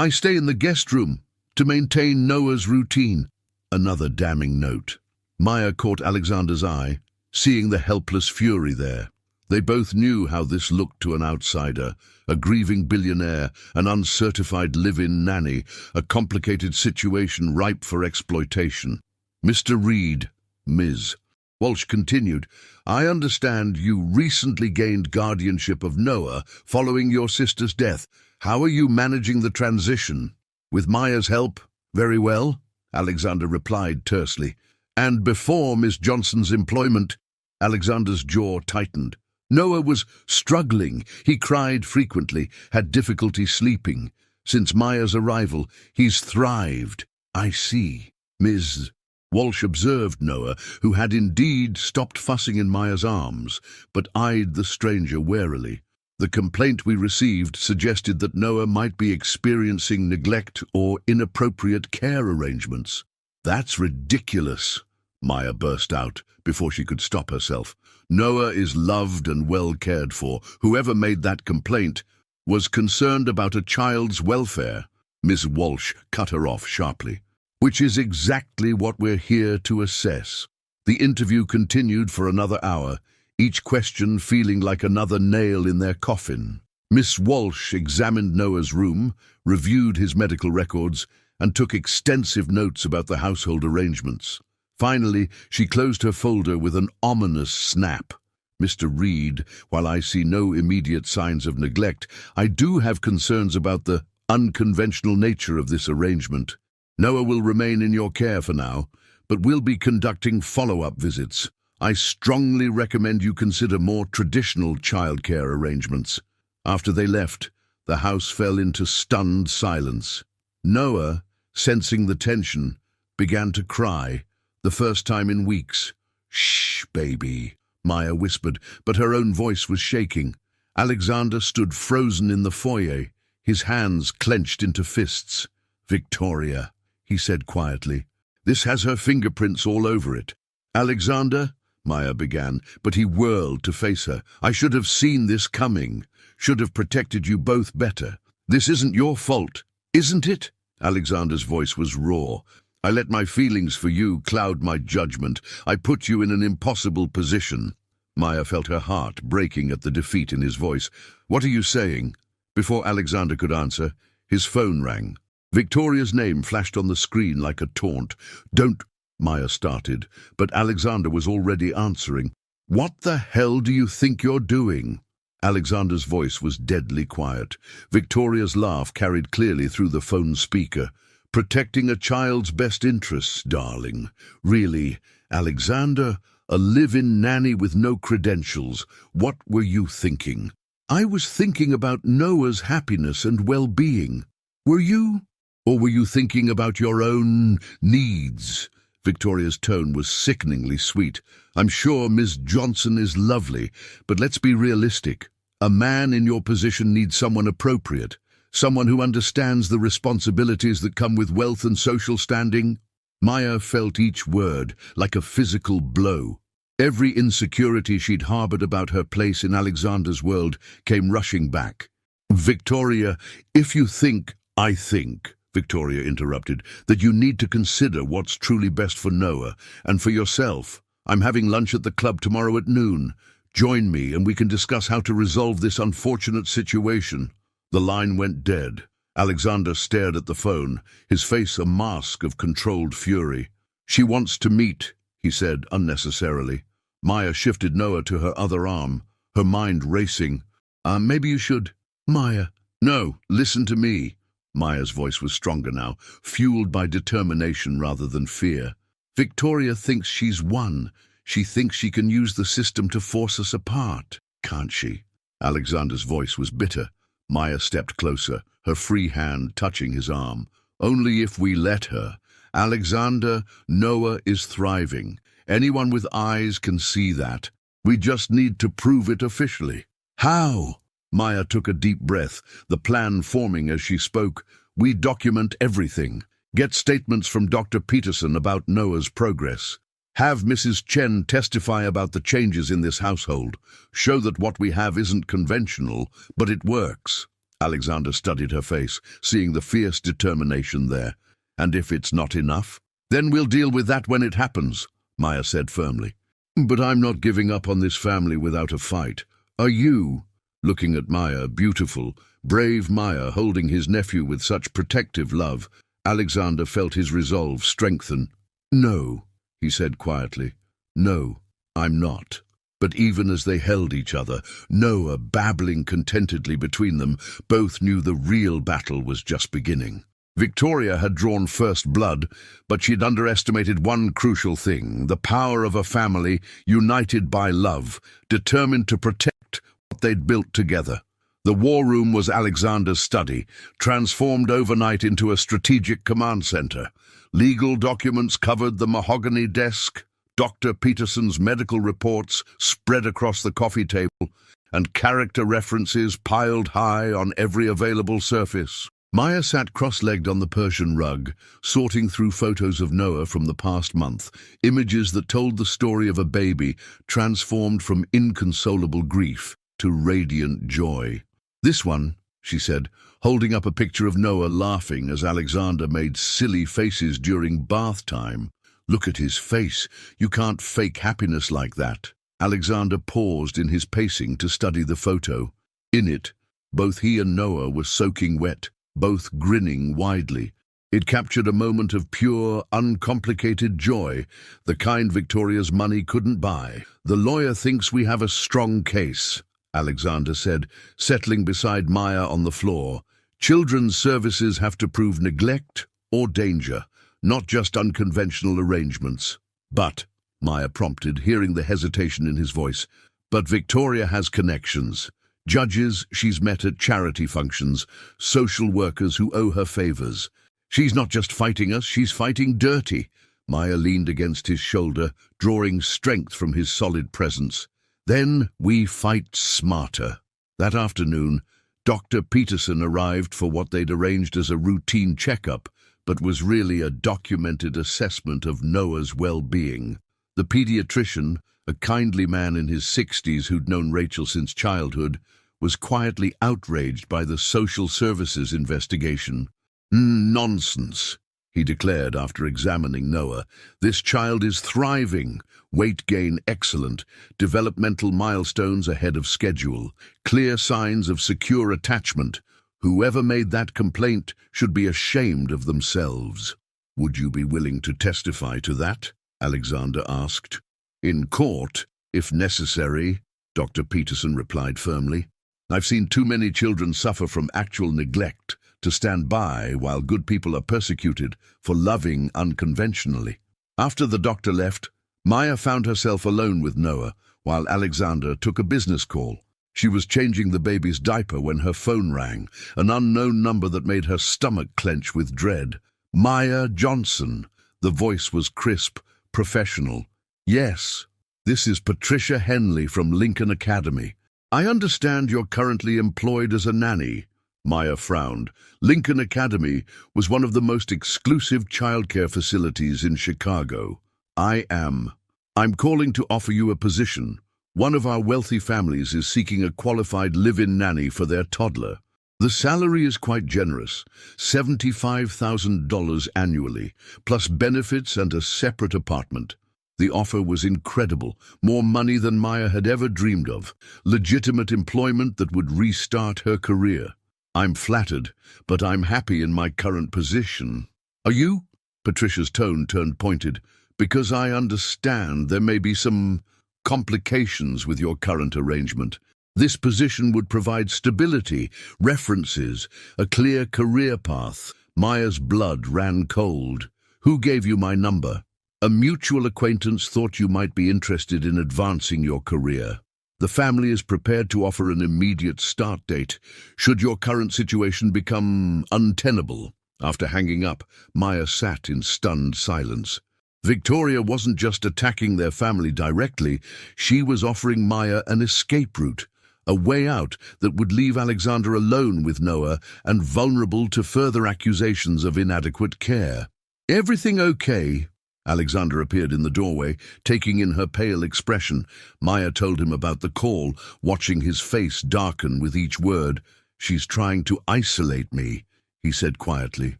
stay in the guest room to maintain Noah's routine. Another damning note. Maya caught Alexander's eye, seeing the helpless fury there. They both knew how this looked to an outsider, a grieving billionaire, an uncertified live-in nanny, a complicated situation ripe for exploitation. Mr. Reed, Ms. Walsh continued, I understand you recently gained guardianship of Noah following your sister's death. How are you managing the transition? With Maya's help? Very well, Alexander replied tersely. And before Miss Johnson's employment? Alexander's jaw tightened. Noah was struggling. He cried frequently, had difficulty sleeping. Since Maya's arrival, he's thrived. I see. Ms. Walsh observed Noah, who had indeed stopped fussing in Maya's arms, but eyed the stranger warily. The complaint we received suggested that Noah might be experiencing neglect or inappropriate care arrangements. That's ridiculous, Maya burst out before she could stop herself. Noah is loved and well cared for. Whoever made that complaint was concerned about a child's welfare. Miss Walsh cut her off sharply. Which is exactly what we're here to assess. The interview continued for another hour, each question feeling like another nail in their coffin. Miss Walsh examined Noah's room, reviewed his medical records, and took extensive notes about the household arrangements. Finally, she closed her folder with an ominous snap. Mr. Reed, while I see no immediate signs of neglect, I do have concerns about the unconventional nature of this arrangement. Noah will remain in your care for now, but we'll be conducting follow-up visits. I strongly recommend you consider more traditional childcare arrangements. After they left, the house fell into stunned silence. Noah, sensing the tension, began to cry, the first time in weeks. Shh, baby, Maya whispered, but her own voice was shaking. Alexander stood frozen in the foyer, his hands clenched into fists. Victoria, he said quietly. This has her fingerprints all over it. Alexander, Maya began, but he whirled to face her. I should have seen this coming. Should have protected you both better. This isn't your fault, isn't it? Alexander's voice was raw. I let my feelings for you cloud my judgment. I put you in an impossible position. Maya felt her heart breaking at the defeat in his voice. What are you saying? Before Alexander could answer, his phone rang. Victoria's name flashed on the screen like a taunt. Don't, Maya started, but Alexander was already answering. What the hell do you think you're doing? Alexander's voice was deadly quiet. Victoria's laugh carried clearly through the phone speaker. Protecting a child's best interests, darling. Really, Alexander, a live-in nanny with no credentials. What were you thinking? I was thinking about Noah's happiness and well-being. Were you? Or were you thinking about your own needs? Victoria's tone was sickeningly sweet. I'm sure Miss Johnson is lovely, but let's be realistic. A man in your position needs someone appropriate, someone who understands the responsibilities that come with wealth and social standing. Maya felt each word like a physical blow. Every insecurity she'd harbored about her place in Alexander's world came rushing back. Victoria, if you think, I think, Victoria interrupted, that you need to consider what's truly best for Noah and for yourself. I'm having lunch at the club tomorrow at noon. Join me and we can discuss how to resolve this unfortunate situation. The line went dead. Alexander stared at the phone, his face a mask of controlled fury. She wants to meet, he said unnecessarily. Maya shifted Noah to her other arm, her mind racing. Maybe you should. Maya. No, listen to me. Maya's voice was stronger now, fueled by determination rather than fear. Victoria thinks she's won. She thinks she can use the system to force us apart, can't she? Alexander's voice was bitter. Maya stepped closer, her free hand touching his arm. Only if we let her. Alexander, Noah is thriving. Anyone with eyes can see that. We just need to prove it officially. How? Maya took a deep breath, the plan forming as she spoke. We document everything. Get statements from Dr. Peterson about Noah's progress. Have Mrs. Chen testify about the changes in this household. Show that what we have isn't conventional, but it works. Alexander studied her face, seeing the fierce determination there. And if it's not enough, then we'll deal with that when it happens, Maya said firmly. But I'm not giving up on this family without a fight. Are you? Looking at Maya, beautiful, brave Maya holding his nephew with such protective love, Alexander felt his resolve strengthen. No, he said quietly. No. I'm not. But even as they held each other, Noah babbling contentedly between them, both knew the real battle was just beginning. Victoria had drawn first blood, but she'd underestimated one crucial thing: the power of a family united by love, determined to protect what they'd built together. The war room was Alexander's study, transformed overnight into a strategic command center. Legal documents covered the mahogany desk, Dr. Peterson's medical reports spread across the coffee table, and character references piled high on every available surface. Maya sat cross-legged on the Persian rug, sorting through photos of Noah from the past month, images that told the story of a baby transformed from inconsolable grief to radiant joy. "This one," she said, holding up a picture of Noah laughing as Alexander made silly faces during bath time. "Look at his face. You can't fake happiness like that." Alexander paused in his pacing to study the photo. In it, both he and Noah were soaking wet, both grinning widely. It captured a moment of pure, uncomplicated joy, the kind Victoria's money couldn't buy. "The lawyer thinks we have a strong case," Alexander said, settling beside Maya on the floor. "Children's services have to prove neglect or danger, not just unconventional arrangements." "But," Maya prompted, hearing the hesitation in his voice, "but Victoria has connections. Judges she's met at charity functions, social workers who owe her favors. She's not just fighting us, she's fighting dirty." Maya leaned against his shoulder, drawing strength from his solid presence. "Then we fight smarter." That afternoon, Dr. Peterson arrived for what they'd arranged as a routine checkup, but was really a documented assessment of Noah's well-being. The pediatrician, a kindly man in his 60s who'd known Rachel since childhood, was quietly outraged by the social services investigation. "Nonsense," he declared after examining Noah. "This child is thriving, weight gain excellent, developmental milestones ahead of schedule, clear signs of secure attachment. Whoever made that complaint should be ashamed of themselves." "Would you be willing to testify to that?" Alexander asked. "In court, if necessary," Dr. Peterson replied firmly. "I've seen too many children suffer from actual neglect to stand by while good people are persecuted for loving unconventionally." After the doctor left, Maya found herself alone with Noah while Alexander took a business call. She was changing the baby's diaper when her phone rang, an unknown number that made her stomach clench with dread. "Maya Johnson." The voice was crisp, professional. "Yes, this is Patricia Henley from Lincoln Academy. I understand you're currently employed as a nanny." Maya frowned. Lincoln Academy was one of the most exclusive childcare facilities in Chicago. "I am. I'm calling to offer you a position. One of our wealthy families is seeking a qualified live-in nanny for their toddler. The salary is quite generous, $75,000 annually, plus benefits and a separate apartment." The offer was incredible, more money than Maya had ever dreamed of, legitimate employment that would restart her career. "I'm flattered, but I'm happy in my current position." "Are you?" Patricia's tone turned pointed. "Because I understand there may be some complications with your current arrangement. This position would provide stability, references, a clear career path." Maya's blood ran cold. "Who gave you my number?" "A mutual acquaintance thought you might be interested in advancing your career. The family is prepared to offer an immediate start date, should your current situation become untenable." After hanging up, Maya sat in stunned silence. Victoria wasn't just attacking their family directly, she was offering Maya an escape route, a way out that would leave Alexander alone with Noah and vulnerable to further accusations of inadequate care. "Everything okay?" Alexander appeared in the doorway, taking in her pale expression. Maya told him about the call, watching his face darken with each word. "She's trying to isolate me," he said quietly.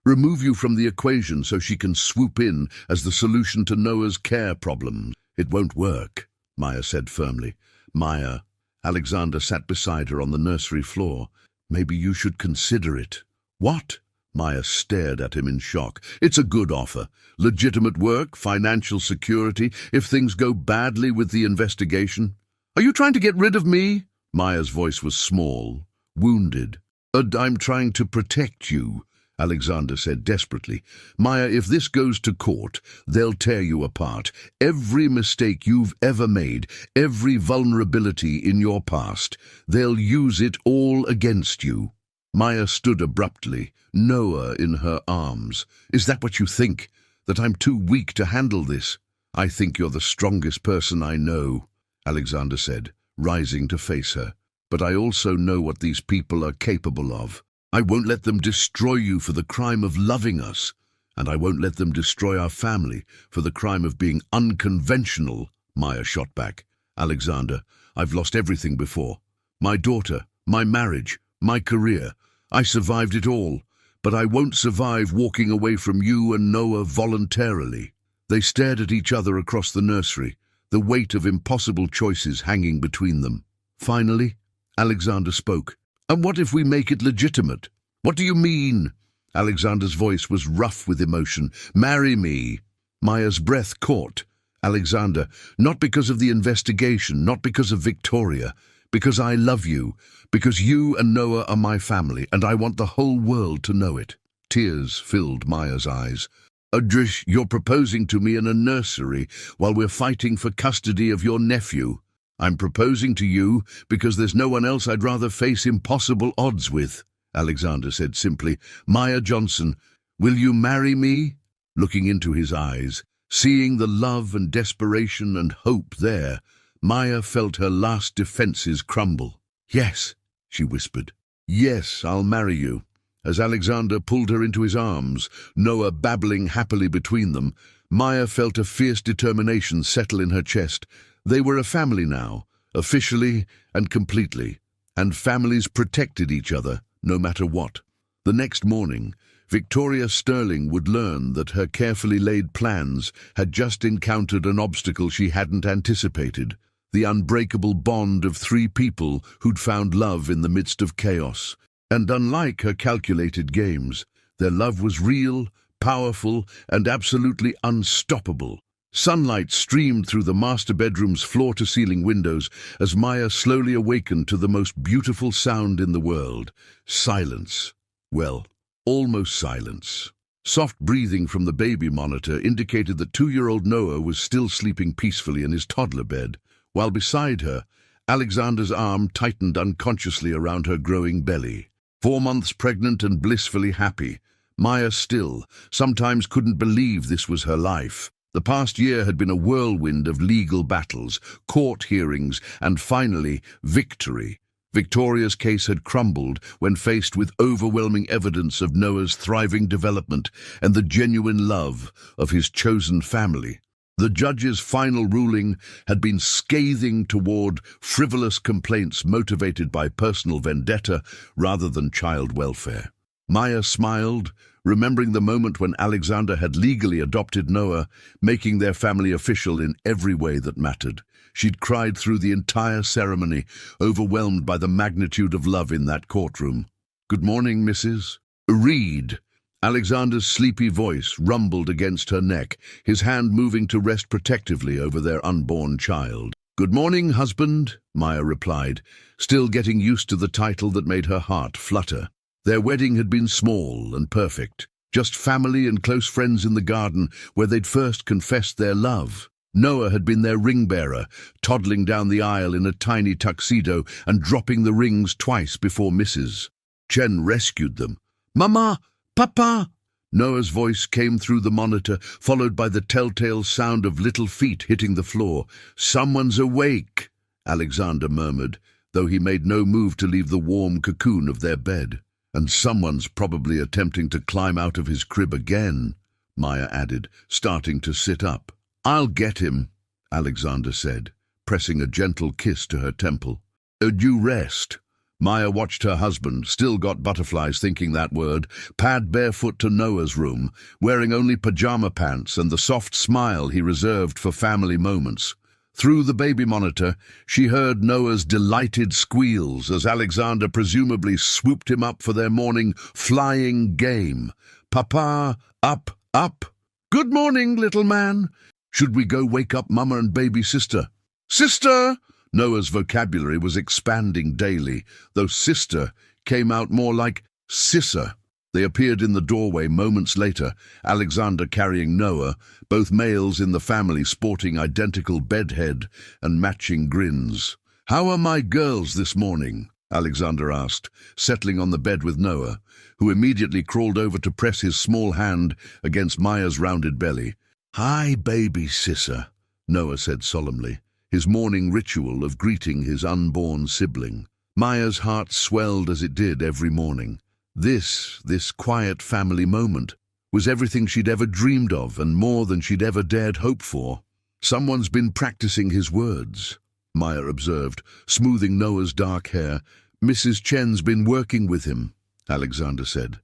"Remove you from the equation so she can swoop in as the solution to Noah's care problems." "It won't work," Maya said firmly. "Maya," Alexander sat beside her on the nursery floor. "Maybe you should consider it." "What?" Maya stared at him in shock. It's a good offer. Legitimate work, financial security, if things go badly with the investigation. Are you trying to get rid of me? Maya's voice was small, wounded. I'm trying to protect you, Alexander said desperately. Maya, if this goes to court, they'll tear you apart. Every mistake you've ever made, every vulnerability in your past, they'll use it all against you. Maya stood abruptly, Noah in her arms. Is that what you think? That I'm too weak to handle this? I think you're the strongest person I know, Alexander said, rising to face her. But I also know what these people are capable of. I won't let them destroy you for the crime of loving us, and I won't let them destroy our family for the crime of being unconventional, Maya shot back. Alexander, I've lost everything before. My daughter, my marriage, my career. I survived it all, but I won't survive walking away from you and Noah voluntarily. They stared at each other across the nursery, the weight of impossible choices hanging between them. Finally, Alexander spoke. And what if we make it legitimate? What do you mean? Alexander's voice was rough with emotion. Marry me. Maya's breath caught. Alexander, not because of the investigation, not because of Victoria, because I love you, because you and Noah are my family, and I want the whole world to know it. Tears filled Maya's eyes. Adrish, you're proposing to me in a nursery while we're fighting for custody of your nephew. I'm proposing to you because there's no one else I'd rather face impossible odds with, Alexander said simply. Maya Johnson, will you marry me? Looking into his eyes, seeing the love and desperation and hope there, Maya felt her last defenses crumble. Yes, she whispered. Yes, I'll marry you. As Alexander pulled her into his arms, Noah babbling happily between them, Maya felt a fierce determination settle in her chest. They were a family now, officially and completely, and families protected each other, no matter what. The next morning, Victoria Sterling would learn that her carefully laid plans had just encountered an obstacle she hadn't anticipated, the unbreakable bond of three people who'd found love in the midst of chaos. And unlike her calculated games, their love was real, powerful, and absolutely unstoppable. Sunlight streamed through the master bedroom's floor-to-ceiling windows as Maya slowly awakened to the most beautiful sound in the world. Silence. Well, almost silence. Soft breathing from the baby monitor indicated that 2-year-old Noah was still sleeping peacefully in his toddler bed, while beside her, Alexander's arm tightened unconsciously around her growing belly. 4 months pregnant and blissfully happy, Maya still sometimes couldn't believe this was her life. The past year had been a whirlwind of legal battles, court hearings, and finally, victory. Victoria's case had crumbled when faced with overwhelming evidence of Noah's thriving development and the genuine love of his chosen family. The judge's final ruling had been scathing toward frivolous complaints motivated by personal vendetta rather than child welfare. Maya smiled, remembering the moment when Alexander had legally adopted Noah, making their family official in every way that mattered. She'd cried through the entire ceremony, overwhelmed by the magnitude of love in that courtroom. "Good morning, Mrs. Reed." Alexander's sleepy voice rumbled against her neck, his hand moving to rest protectively over their unborn child. "Good morning, husband," Maya replied, still getting used to the title that made her heart flutter. Their wedding had been small and perfect, just family and close friends in the garden where they'd first confessed their love. Noah had been their ring-bearer, toddling down the aisle in a tiny tuxedo and dropping the rings twice before Mrs. Chen rescued them. "Mama! Papa!" Noah's voice came through the monitor, followed by the telltale sound of little feet hitting the floor. "Someone's awake," Alexander murmured, though he made no move to leave the warm cocoon of their bed. "And someone's probably attempting to climb out of his crib again," Maya added, starting to sit up. "I'll get him," Alexander said, pressing a gentle kiss to her temple. "You rest." Maya watched her husband, still got butterflies thinking that word, pad barefoot to Noah's room, wearing only pajama pants and the soft smile he reserved for family moments. Through the baby monitor, she heard Noah's delighted squeals as Alexander presumably swooped him up for their morning flying game. "Papa, up, up. Good morning, little man. Should we go wake up Mama and baby sister?" "Sister!" Noah's vocabulary was expanding daily, though sister came out more like sissa. They appeared in the doorway moments later, Alexander carrying Noah, both males in the family sporting identical bedhead and matching grins. "How are my girls this morning?" Alexander asked, settling on the bed with Noah, who immediately crawled over to press his small hand against Maya's rounded belly. "Hi, baby sissa," Noah said solemnly, his morning ritual of greeting his unborn sibling. Maya's heart swelled as it did every morning. This quiet family moment was everything she'd ever dreamed of and more than she'd ever dared hope for. "Someone's been practicing his words," Maya observed, smoothing Noah's dark hair. "Mrs. Chen's been working with him," Alexander said.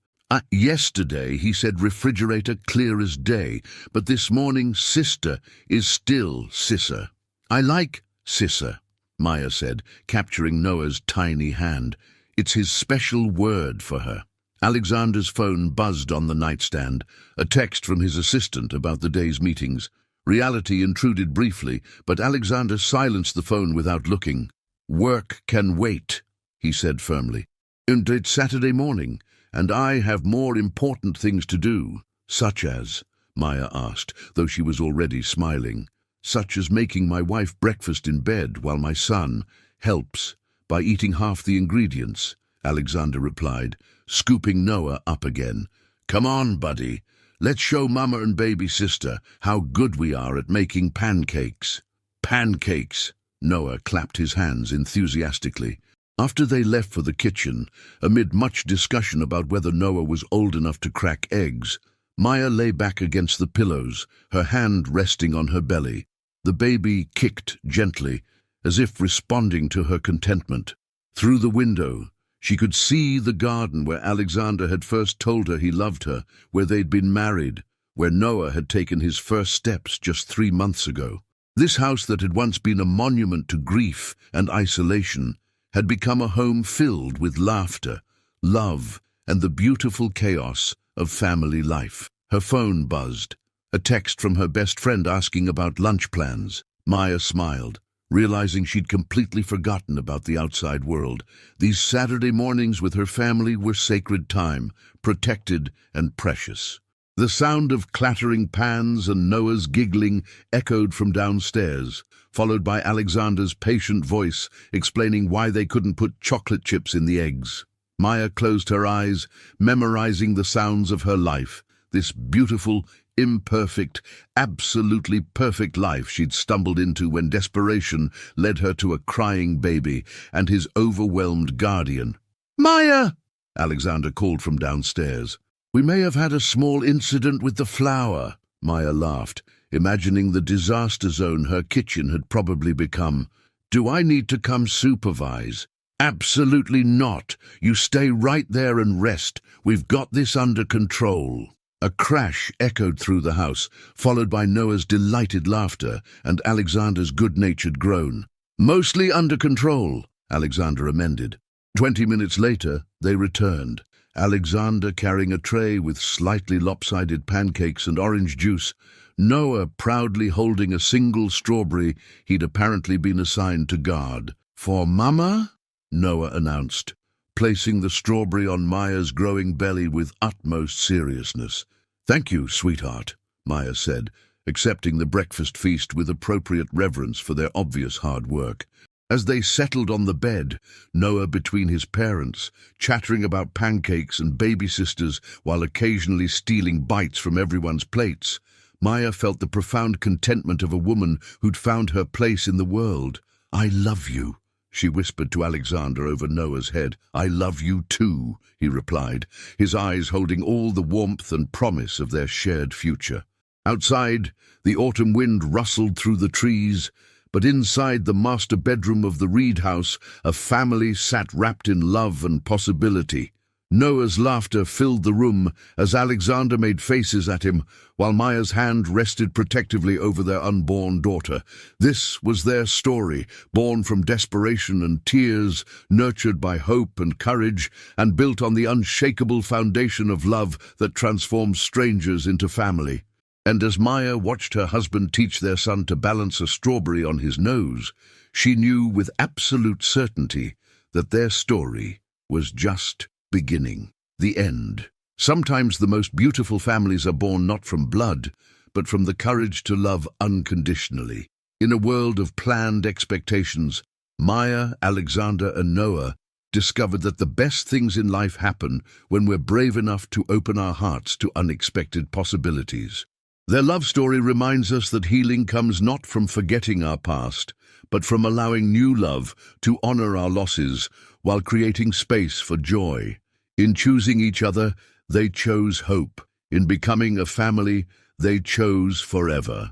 Yesterday he said refrigerator clear as day, but this morning sister is still sissa." "I like sissa," Maya said, capturing Noah's tiny hand. "It's his special word for her." Alexander's phone buzzed on the nightstand, a text from his assistant about the day's meetings. Reality intruded briefly, but Alexander silenced the phone without looking. "Work can wait," he said firmly. "And it's Saturday morning, and I have more important things to do." "Such as?" Maya asked, though she was already smiling. "Such as making my wife breakfast in bed while my son helps by eating half the ingredients," Alexander replied, scooping Noah up again. "Come on, buddy. Let's show Mama and baby sister how good we are at making pancakes." "Pancakes!" Noah clapped his hands enthusiastically. After they left for the kitchen, amid much discussion about whether Noah was old enough to crack eggs, Maya lay back against the pillows, her hand resting on her belly. The baby kicked gently, as if responding to her contentment. Through the window, she could see the garden where Alexander had first told her he loved her, where they'd been married, where Noah had taken his first steps just 3 months ago. This house that had once been a monument to grief and isolation had become a home filled with laughter, love, and the beautiful chaos of family life. Her phone buzzed, a text from her best friend asking about lunch plans. Maya smiled, realizing she'd completely forgotten about the outside world. These Saturday mornings with her family were sacred time, protected and precious. The sound of clattering pans and Noah's giggling echoed from downstairs, followed by Alexander's patient voice explaining why they couldn't put chocolate chips in the eggs. Maya closed her eyes, memorizing the sounds of her life, this beautiful, imperfect, absolutely perfect life she'd stumbled into when desperation led her to a crying baby and his overwhelmed guardian. "Maya!" Alexander called from downstairs. "We may have had a small incident with the flour," Maya laughed, imagining the disaster zone her kitchen had probably become. "Do I need to come supervise?" "Absolutely not. You stay right there and rest. We've got this under control." A crash echoed through the house, followed by Noah's delighted laughter and Alexander's good-natured groan. "Mostly under control," Alexander amended. 20 minutes later, they returned, Alexander carrying a tray with slightly lopsided pancakes and orange juice, Noah proudly holding a single strawberry he'd apparently been assigned to guard. "For Mama?" Noah announced, placing the strawberry on Maya's growing belly with utmost seriousness. "Thank you, sweetheart," Maya said, accepting the breakfast feast with appropriate reverence for their obvious hard work. As they settled on the bed, Noah between his parents, chattering about pancakes and baby sisters while occasionally stealing bites from everyone's plates, Maya felt the profound contentment of a woman who'd found her place in the world. "I love you," she whispered to Alexander over Noah's head. "I love you too," he replied, his eyes holding all the warmth and promise of their shared future. Outside, the autumn wind rustled through the trees, but inside the master bedroom of the Reed house, a family sat wrapped in love and possibility. Noah's laughter filled the room as Alexander made faces at him, while Maya's hand rested protectively over their unborn daughter. This was their story, born from desperation and tears, nurtured by hope and courage, and built on the unshakable foundation of love that transforms strangers into family. And as Maya watched her husband teach their son to balance a strawberry on his nose, she knew with absolute certainty that their story was just beginning, the end. Sometimes the most beautiful families are born not from blood, but from the courage to love unconditionally. In a world of planned expectations, Maya, Alexander, and Noah discovered that the best things in life happen when we're brave enough to open our hearts to unexpected possibilities. Their love story reminds us that healing comes not from forgetting our past, but from allowing new love to honor our losses while creating space for joy. In choosing each other, they chose hope. In becoming a family, they chose forever.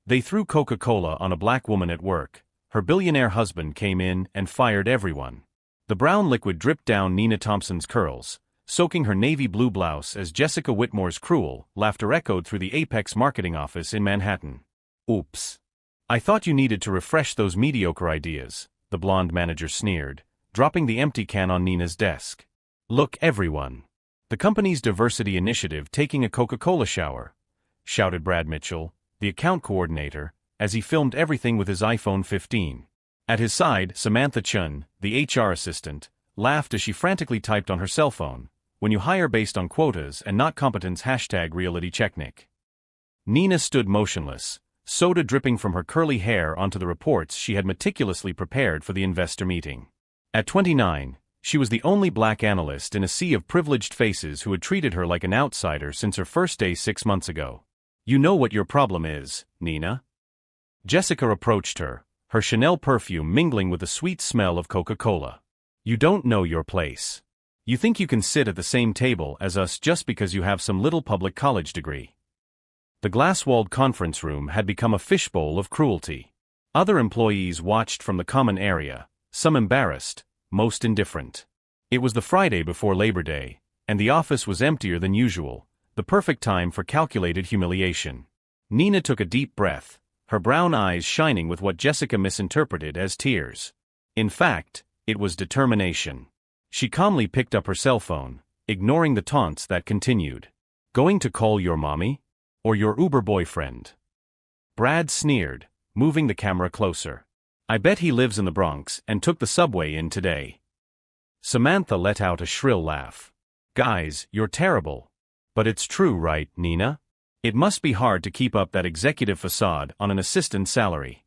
They threw Coca-Cola on a black woman at work. Her billionaire husband came in and fired everyone. The brown liquid dripped down Nina Thompson's curls, soaking her navy blue blouse as Jessica Whitmore's cruel laughter echoed through the Apex marketing office in Manhattan. Oops. I thought you needed to refresh those mediocre ideas, the blonde manager sneered, dropping the empty can on Nina's desk. Look, everyone. The company's diversity initiative taking a Coca-Cola shower, shouted Brad Mitchell, the account coordinator, as he filmed everything with his iPhone 15. At his side, Samantha Chun, the HR assistant, laughed as she frantically typed on her cell phone. When you hire based on quotas and not competence, #reality-checknick. Nina stood motionless, soda dripping from her curly hair onto the reports she had meticulously prepared for the investor meeting. At 29, she was the only black analyst in a sea of privileged faces who had treated her like an outsider since her first day 6 months ago. You know what your problem is, Nina? Jessica approached her, her Chanel perfume mingling with the sweet smell of Coca-Cola. You don't know your place. You think you can sit at the same table as us just because you have some little public college degree. The glass-walled conference room had become a fishbowl of cruelty. Other employees watched from the common area, some embarrassed, most indifferent. It was the Friday before Labor Day, and the office was emptier than usual, the perfect time for calculated humiliation. Nina took a deep breath, her brown eyes shining with what Jessica misinterpreted as tears. In fact, it was determination. She calmly picked up her cell phone, ignoring the taunts that continued. Going to call your mommy? Or your Uber boyfriend? Brad sneered, moving the camera closer. I bet he lives in the Bronx and took the subway in today. Samantha let out a shrill laugh. Guys, you're terrible. But it's true, right, Nina? It must be hard to keep up that executive facade on an assistant salary.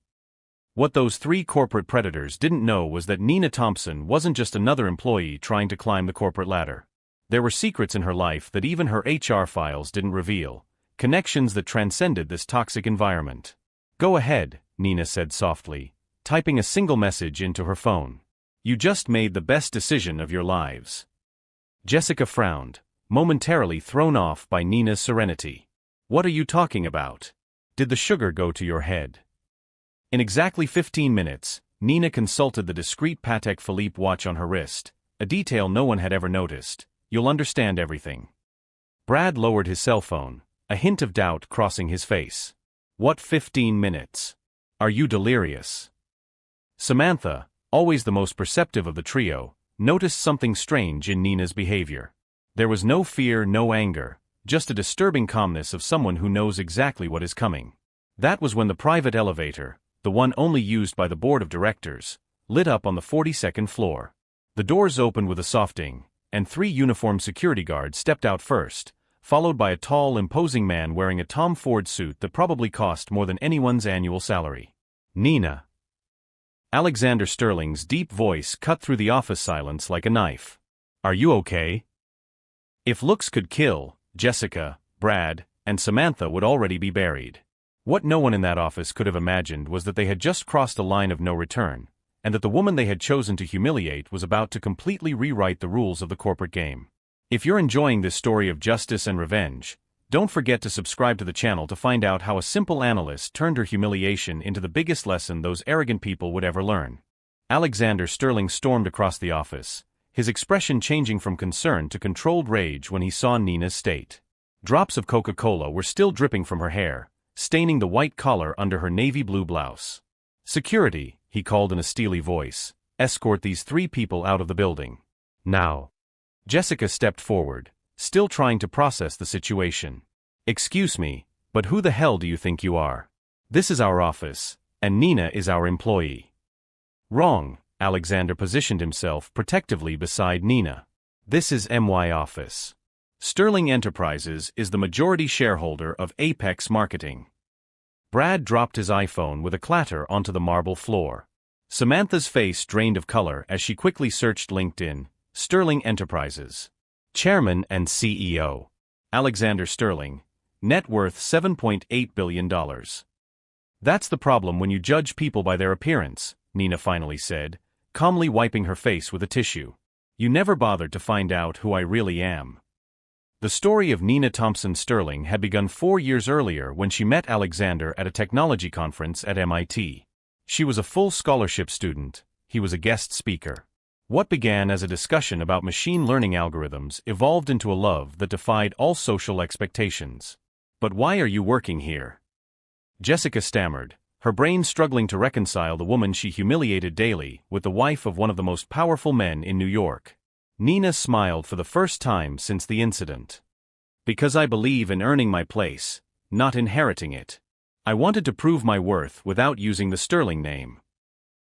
What those three corporate predators didn't know was that Nina Thompson wasn't just another employee trying to climb the corporate ladder. There were secrets in her life that even her HR files didn't reveal, connections that transcended this toxic environment. Go ahead, Nina said softly, typing a single message into her phone. You just made the best decision of your lives. Jessica frowned, momentarily thrown off by Nina's serenity. What are you talking about? Did the sugar go to your head? In exactly 15 minutes, Nina consulted the discreet Patek Philippe watch on her wrist, a detail no one had ever noticed. You'll understand everything. Brad lowered his cell phone, a hint of doubt crossing his face. What 15 minutes? Are you delirious? Samantha, always the most perceptive of the trio, noticed something strange in Nina's behavior. There was no fear, no anger, just a disturbing calmness of someone who knows exactly what is coming. That was when the private elevator, the one only used by the board of directors, lit up on the 42nd floor. The doors opened with a soft ding, and 3 uniformed security guards stepped out first, followed by a tall, imposing man wearing a Tom Ford suit that probably cost more than anyone's annual salary. Nina. Alexander Sterling's deep voice cut through the office silence like a knife. Are you okay? If looks could kill, Jessica, Brad, and Samantha would already be buried. What no one in that office could have imagined was that they had just crossed a line of no return, and that the woman they had chosen to humiliate was about to completely rewrite the rules of the corporate game. If you're enjoying this story of justice and revenge, don't forget to subscribe to the channel to find out how a simple analyst turned her humiliation into the biggest lesson those arrogant people would ever learn. Alexander Sterling stormed across the office, his expression changing from concern to controlled rage when he saw Nina's state. Drops of Coca-Cola were still dripping from her hair, staining the white collar under her navy blue blouse. Security, he called in a steely voice, escort these 3 people out of the building. Now. Jessica stepped forward, still trying to process the situation. Excuse me, but who the hell do you think you are? This is our office, and Nina is our employee. Wrong, Alexander positioned himself protectively beside Nina. This is my office. Sterling Enterprises is the majority shareholder of Apex Marketing. Brad dropped his iPhone with a clatter onto the marble floor. Samantha's face drained of color as she quickly searched LinkedIn. Sterling Enterprises. Chairman and CEO. Alexander Sterling. Net worth $7.8 billion. That's the problem when you judge people by their appearance, Nina finally said, calmly wiping her face with a tissue. You never bothered to find out who I really am. The story of Nina Thompson Sterling had begun 4 years earlier when she met Alexander at a technology conference at MIT. She was a full scholarship student, he was a guest speaker. What began as a discussion about machine learning algorithms evolved into a love that defied all social expectations. But why are you working here? Jessica stammered, her brain struggling to reconcile the woman she humiliated daily with the wife of one of the most powerful men in New York. Nina smiled for the first time since the incident. Because I believe in earning my place, not inheriting it. I wanted to prove my worth without using the Sterling name.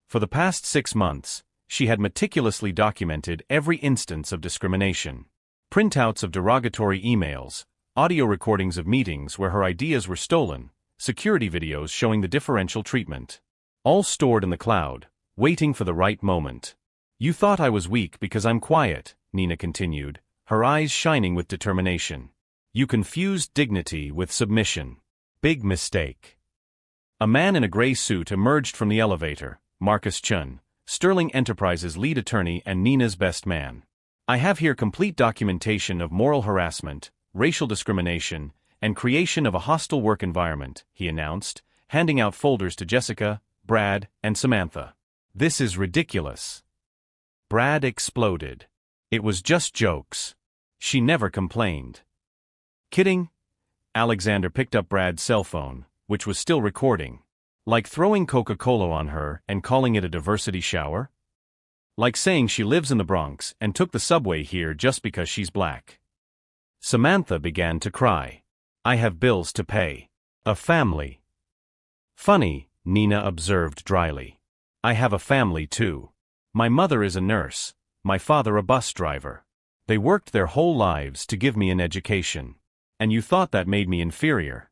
For the past 6 months, she had meticulously documented every instance of discrimination. Printouts of derogatory emails, audio recordings of meetings where her ideas were stolen, security videos showing the differential treatment. All stored in the cloud, waiting for the right moment. You thought I was weak because I'm quiet, Nina continued, her eyes shining with determination. You confused dignity with submission. Big mistake. A man in a gray suit emerged from the elevator, Marcus Chun, Sterling Enterprises lead attorney and Nina's best man. I have here complete documentation of moral harassment, racial discrimination, and creation of a hostile work environment, he announced, handing out folders to Jessica, Brad, and Samantha. This is ridiculous. Brad exploded. It was just jokes. She never complained. Kidding? Alexander picked up Brad's cell phone, which was still recording. Like throwing Coca-Cola on her and calling it a diversity shower? Like saying she lives in the Bronx and took the subway here just because she's black. Samantha began to cry. I have bills to pay. A family. Funny, Nina observed dryly. I have a family too. My mother is a nurse, my father a bus driver. They worked their whole lives to give me an education. And you thought that made me inferior.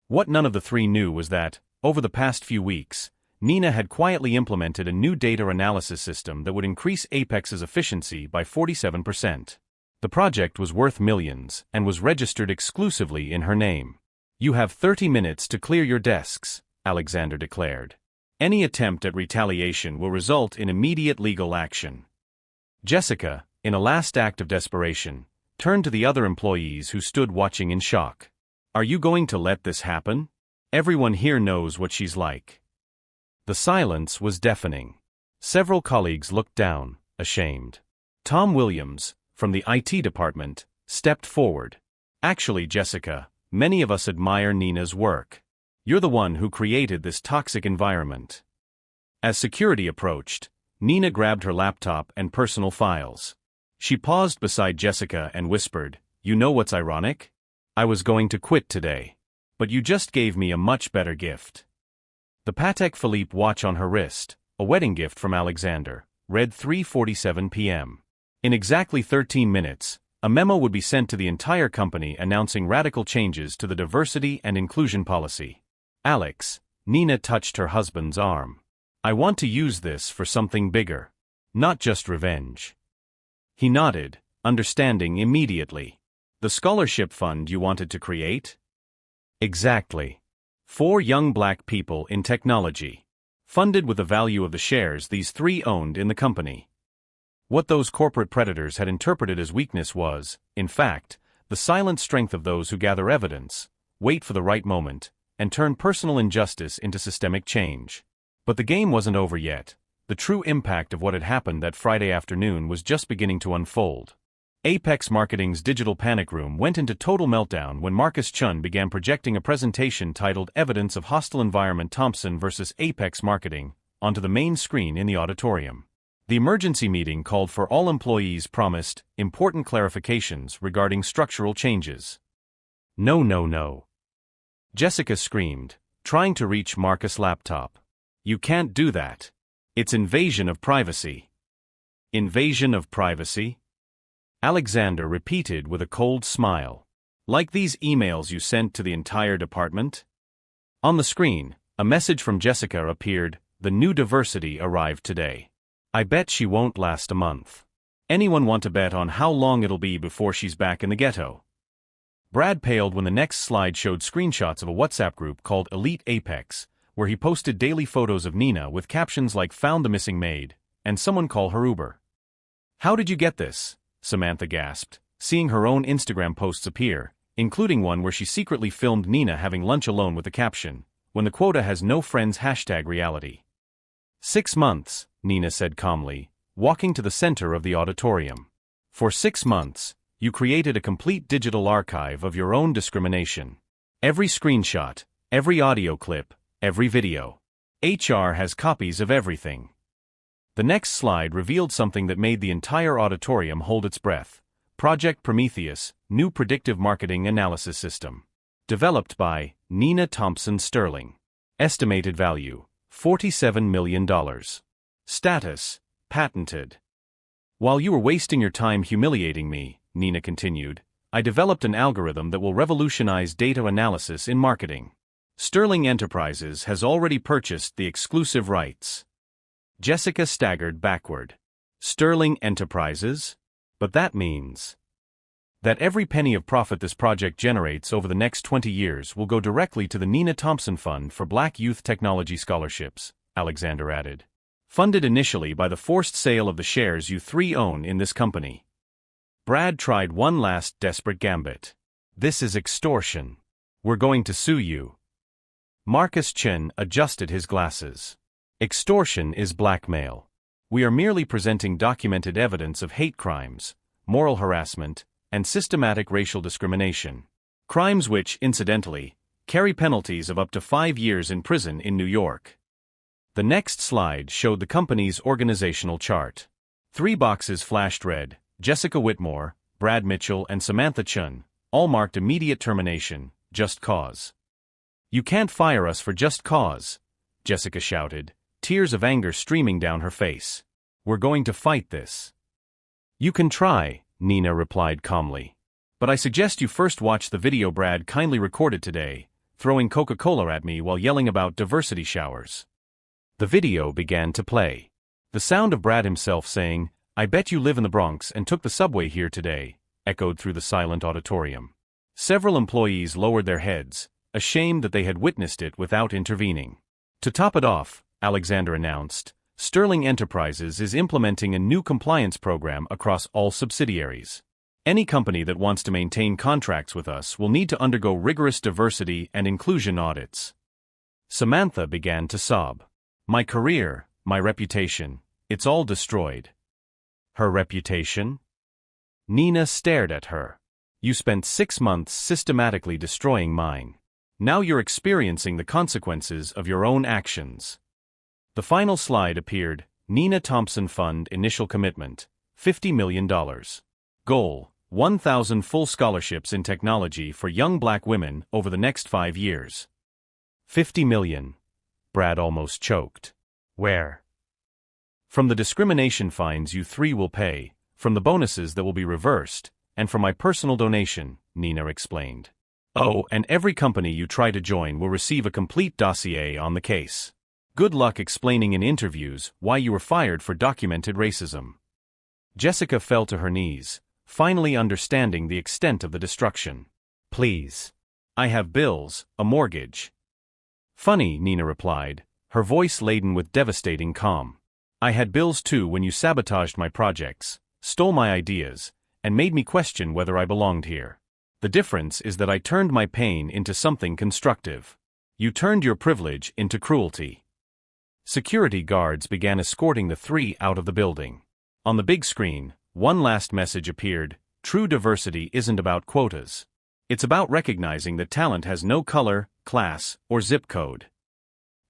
What none of the 3 knew was that, over the past few weeks, Nina had quietly implemented a new data analysis system that would increase Apex's efficiency by 47%. The project was worth millions and was registered exclusively in her name. You have 30 minutes to clear your desks, Alexander declared. Any attempt at retaliation will result in immediate legal action. Jessica, in a last act of desperation, turned to the other employees who stood watching in shock. Are you going to let this happen? Everyone here knows what she's like. The silence was deafening. Several colleagues looked down, ashamed. Tom Williams, from the IT department, stepped forward. Actually, Jessica, many of us admire Nina's work. You're the one who created this toxic environment. As security approached, Nina grabbed her laptop and personal files. She paused beside Jessica and whispered, "You know what's ironic? I was going to quit today. But you just gave me a much better gift." The Patek Philippe watch on her wrist, a wedding gift from Alexander, read 3:47 p.m. In exactly 13 minutes, a memo would be sent to the entire company announcing radical changes to the diversity and inclusion policy. "Alex," Nina touched her husband's arm. "I want to use this for something bigger. Not just revenge." He nodded, understanding immediately. "The scholarship fund you wanted to create?" "Exactly. 4 young black people in technology. Funded with the value of the shares these 3 owned in the company." What those corporate predators had interpreted as weakness was, in fact, the silent strength of those who gather evidence, wait for the right moment, and turn personal injustice into systemic change. But the game wasn't over yet. The true impact of what had happened that Friday afternoon was just beginning to unfold. Apex Marketing's digital panic room went into total meltdown when Marcus Chun began projecting a presentation titled Evidence of Hostile Environment Thompson vs. Apex Marketing onto the main screen in the auditorium. The emergency meeting called for all employees promised important clarifications regarding structural changes. "No, no, no." Jessica screamed, trying to reach Marcus' laptop. "You can't do that. It's invasion of privacy." "Invasion of privacy?" Alexander repeated with a cold smile. "Like these emails you sent to the entire department?" On the screen, a message from Jessica appeared, "The new diversity arrived today. I bet she won't last a month. Anyone want to bet on how long it'll be before she's back in the ghetto?" Brad paled when the next slide showed screenshots of a WhatsApp group called Elite Apex, where he posted daily photos of Nina with captions like "Found the missing maid," and "Someone call her Uber." "How did you get this?" Samantha gasped, seeing her own Instagram posts appear, including one where she secretly filmed Nina having lunch alone with the caption, "When the quota has no friends #reality." 6 months, Nina said calmly, walking to the center of the auditorium. "For 6 months, you created a complete digital archive of your own discrimination. Every screenshot, every audio clip, every video. HR has copies of everything." The next slide revealed something that made the entire auditorium hold its breath. Project Prometheus, new predictive marketing analysis system. Developed by Nina Thompson Sterling. Estimated value, $47 million. Status, patented. "While you were wasting your time humiliating me," Nina continued, "I developed an algorithm that will revolutionize data analysis in marketing. Sterling Enterprises has already purchased the exclusive rights." Jessica staggered backward. "Sterling Enterprises? But that means that every penny of profit this project generates over the next 20 years will go directly to the Nina Thompson Fund for Black Youth Technology Scholarships," Alexander added. "Funded initially by the forced sale of the shares you 3 own in this company." Brad tried one last desperate gambit. "This is extortion. We're going to sue you." Marcus Chen adjusted his glasses. "Extortion is blackmail. We are merely presenting documented evidence of hate crimes, moral harassment, and systematic racial discrimination. Crimes which, incidentally, carry penalties of up to 5 years in prison in New York." The next slide showed the company's organizational chart. 3 boxes flashed red: Jessica Whitmore, Brad Mitchell, and Samantha Chun, all marked immediate termination, just cause. "You can't fire us for just cause," Jessica shouted, tears of anger streaming down her face. "We're going to fight this." "You can try," Nina replied calmly. "But I suggest you first watch the video Brad kindly recorded today, throwing Coca-Cola at me while yelling about diversity showers." The video began to play. The sound of Brad himself saying, "I bet you live in the Bronx and took the subway here today," echoed through the silent auditorium. Several employees lowered their heads, ashamed that they had witnessed it without intervening. To top it off, Alexander announced, Sterling Enterprises is implementing a new compliance program across all subsidiaries. Any company that wants to maintain contracts with us will need to undergo rigorous diversity and inclusion audits. Samantha began to sob. My career, my reputation, it's all destroyed. Her reputation? Nina stared at her. You spent 6 months systematically destroying mine. Now you're experiencing the consequences of your own actions. The final slide appeared, Nina Thompson Fund Initial Commitment, $50 million. Goal, 1,000 full scholarships in technology for young black women over the next 5 years. 50 million. Brad almost choked. Where? From the discrimination fines you 3 will pay, from the bonuses that will be reversed, and from my personal donation, Nina explained. Oh, and every company you try to join will receive a complete dossier on the case. Good luck explaining in interviews why you were fired for documented racism. Jessica fell to her knees, finally understanding the extent of the destruction. Please. I have bills, a mortgage. Funny, Nina replied, her voice laden with devastating calm. I had bills too when you sabotaged my projects, stole my ideas, and made me question whether I belonged here. The difference is that I turned my pain into something constructive. You turned your privilege into cruelty. Security guards began escorting the 3 out of the building. On the big screen, one last message appeared, true diversity isn't about quotas. It's about recognizing that talent has no color, class, or zip code.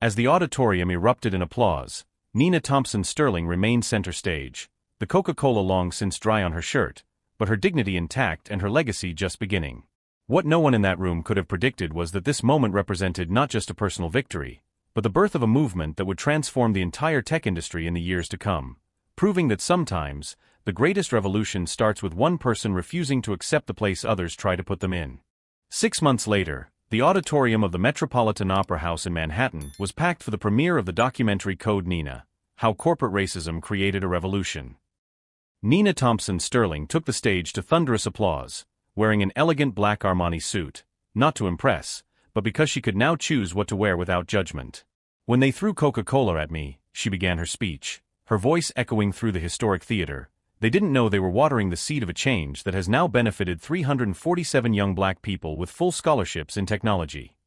As the auditorium erupted in applause, Nina Thompson Sterling remained center stage, the Coca-Cola long since dry on her shirt, but her dignity intact and her legacy just beginning. What no one in that room could have predicted was that this moment represented not just a personal victory, but the birth of a movement that would transform the entire tech industry in the years to come, proving that sometimes, the greatest revolution starts with one person refusing to accept the place others try to put them in. 6 months later, the auditorium of the Metropolitan Opera House in Manhattan was packed for the premiere of the documentary Code Nina, How Corporate Racism Created a Revolution. Nina Thompson Sterling took the stage to thunderous applause, wearing an elegant black Armani suit, not to impress, but because she could now choose what to wear without judgment. When they threw Coca-Cola at me, she began her speech, her voice echoing through the historic theater. They didn't know they were watering the seed of a change that has now benefited 347 young black people with full scholarships in technology.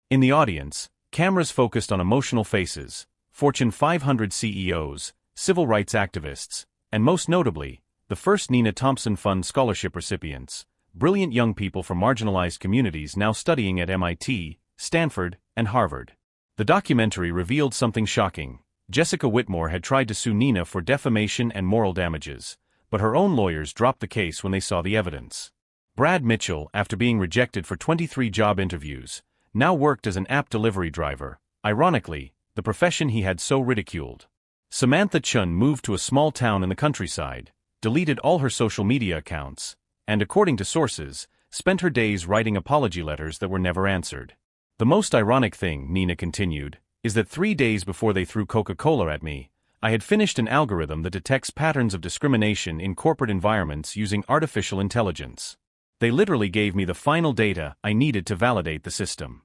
In the audience, cameras focused on emotional faces, Fortune 500 CEOs, civil rights activists, and most notably, the first Nina Thompson Fund scholarship recipients, brilliant young people from marginalized communities now studying at MIT, Stanford, and Harvard. The documentary revealed something shocking. Jessica Whitmore had tried to sue Nina for defamation and moral damages, but her own lawyers dropped the case when they saw the evidence. Brad Mitchell, after being rejected for 23 job interviews, now worked as an app delivery driver, ironically, the profession he had so ridiculed. Samantha Chun moved to a small town in the countryside, deleted all her social media accounts, and according to sources, spent her days writing apology letters that were never answered. The most ironic thing, Nina continued, is that 3 days before they threw Coca-Cola at me, I had finished an algorithm that detects patterns of discrimination in corporate environments using artificial intelligence. They literally gave me the final data I needed to validate the system.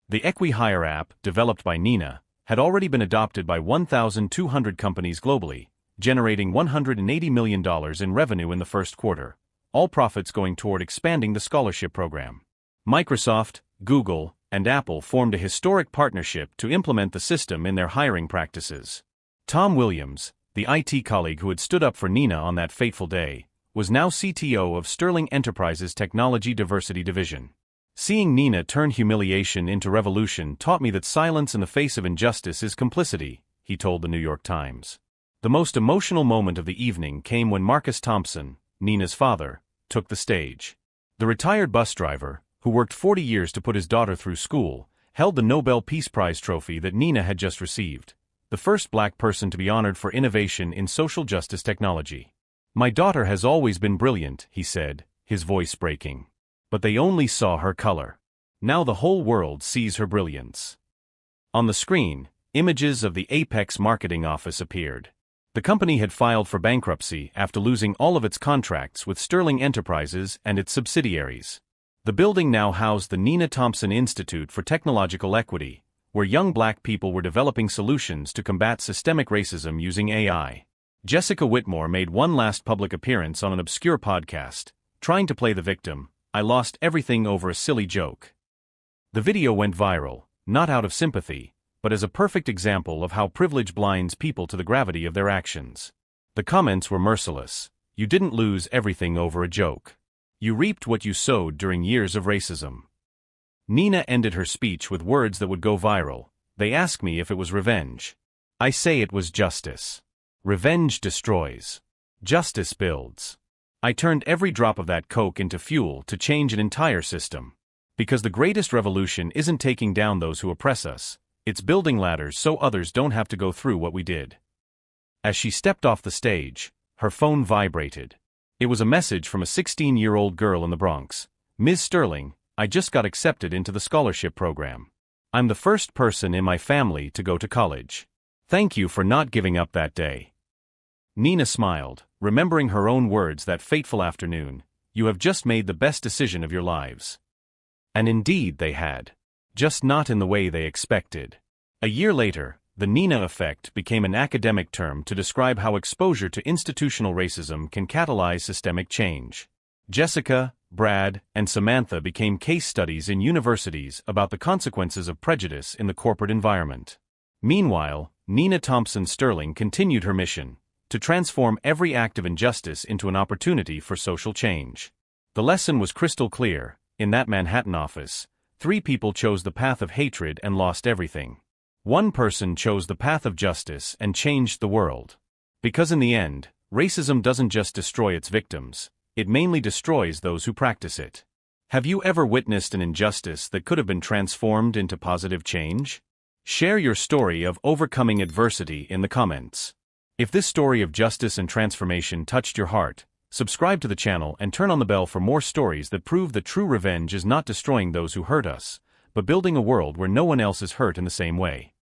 The Equi-Hire app, developed by Nina, had already been adopted by 1,200 companies globally, generating $180 million in revenue in the first quarter, all profits going toward expanding the scholarship program. Microsoft, Google, and Apple formed a historic partnership to implement the system in their hiring practices. Tom Williams, the IT colleague who had stood up for Nina on that fateful day, was now CTO of Sterling Enterprises' Technology Diversity Division. Seeing Nina turn humiliation into revolution taught me that silence in the face of injustice is complicity, he told the New York Times. The most emotional moment of the evening came when Marcus Thompson, Nina's father, took the stage. The retired bus driver, who worked 40 years to put his daughter through school, held the Nobel Peace Prize trophy that Nina had just received, the first black person to be honored for innovation in social justice technology. My daughter has always been brilliant, he said, his voice breaking. But they only saw her color. Now the whole world sees her brilliance. On the screen, images of the Apex marketing office appeared. The company had filed for bankruptcy after losing all of its contracts with Sterling Enterprises and its subsidiaries. The building now housed the Nina Thompson Institute for Technological Equity, where young black people were developing solutions to combat systemic racism using AI. Jessica Whitmore made one last public appearance on an obscure podcast, trying to play the victim. "I lost everything over a silly joke." The video went viral, not out of sympathy, but as a perfect example of how privilege blinds people to the gravity of their actions. The comments were merciless. "You didn't lose everything over a joke. You reaped what you sowed during years of racism." Nina ended her speech with words that would go viral. "They ask me if it was revenge. I say it was justice. Revenge destroys. Justice builds. I turned every drop of that coke into fuel to change an entire system. Because the greatest revolution isn't taking down those who oppress us, it's building ladders so others don't have to go through what we did." As she stepped off the stage, her phone vibrated. It was a message from a 16-year-old girl in the Bronx. "Ms. Sterling, I just got accepted into the scholarship program. I'm the first person in my family to go to college. Thank you for not giving up that day." Nina smiled, remembering her own words that fateful afternoon. "You have just made the best decision of your lives." And indeed they had. Just not in the way they expected. A year later, the Nina effect became an academic term to describe how exposure to institutional racism can catalyze systemic change. Jessica, Brad, and Samantha became case studies in universities about the consequences of prejudice in the corporate environment. Meanwhile, Nina Thompson Sterling continued her mission, to transform every act of injustice into an opportunity for social change. The lesson was crystal clear. In that Manhattan office, 3 people chose the path of hatred and lost everything. 1 person chose the path of justice and changed the world. Because in the end, racism doesn't just destroy its victims, it mainly destroys those who practice it. Have you ever witnessed an injustice that could have been transformed into positive change? Share your story of overcoming adversity in the comments. If this story of justice and transformation touched your heart, subscribe to the channel and turn on the bell for more stories that prove that true revenge is not destroying those who hurt us, but building a world where no one else is hurt in the same way.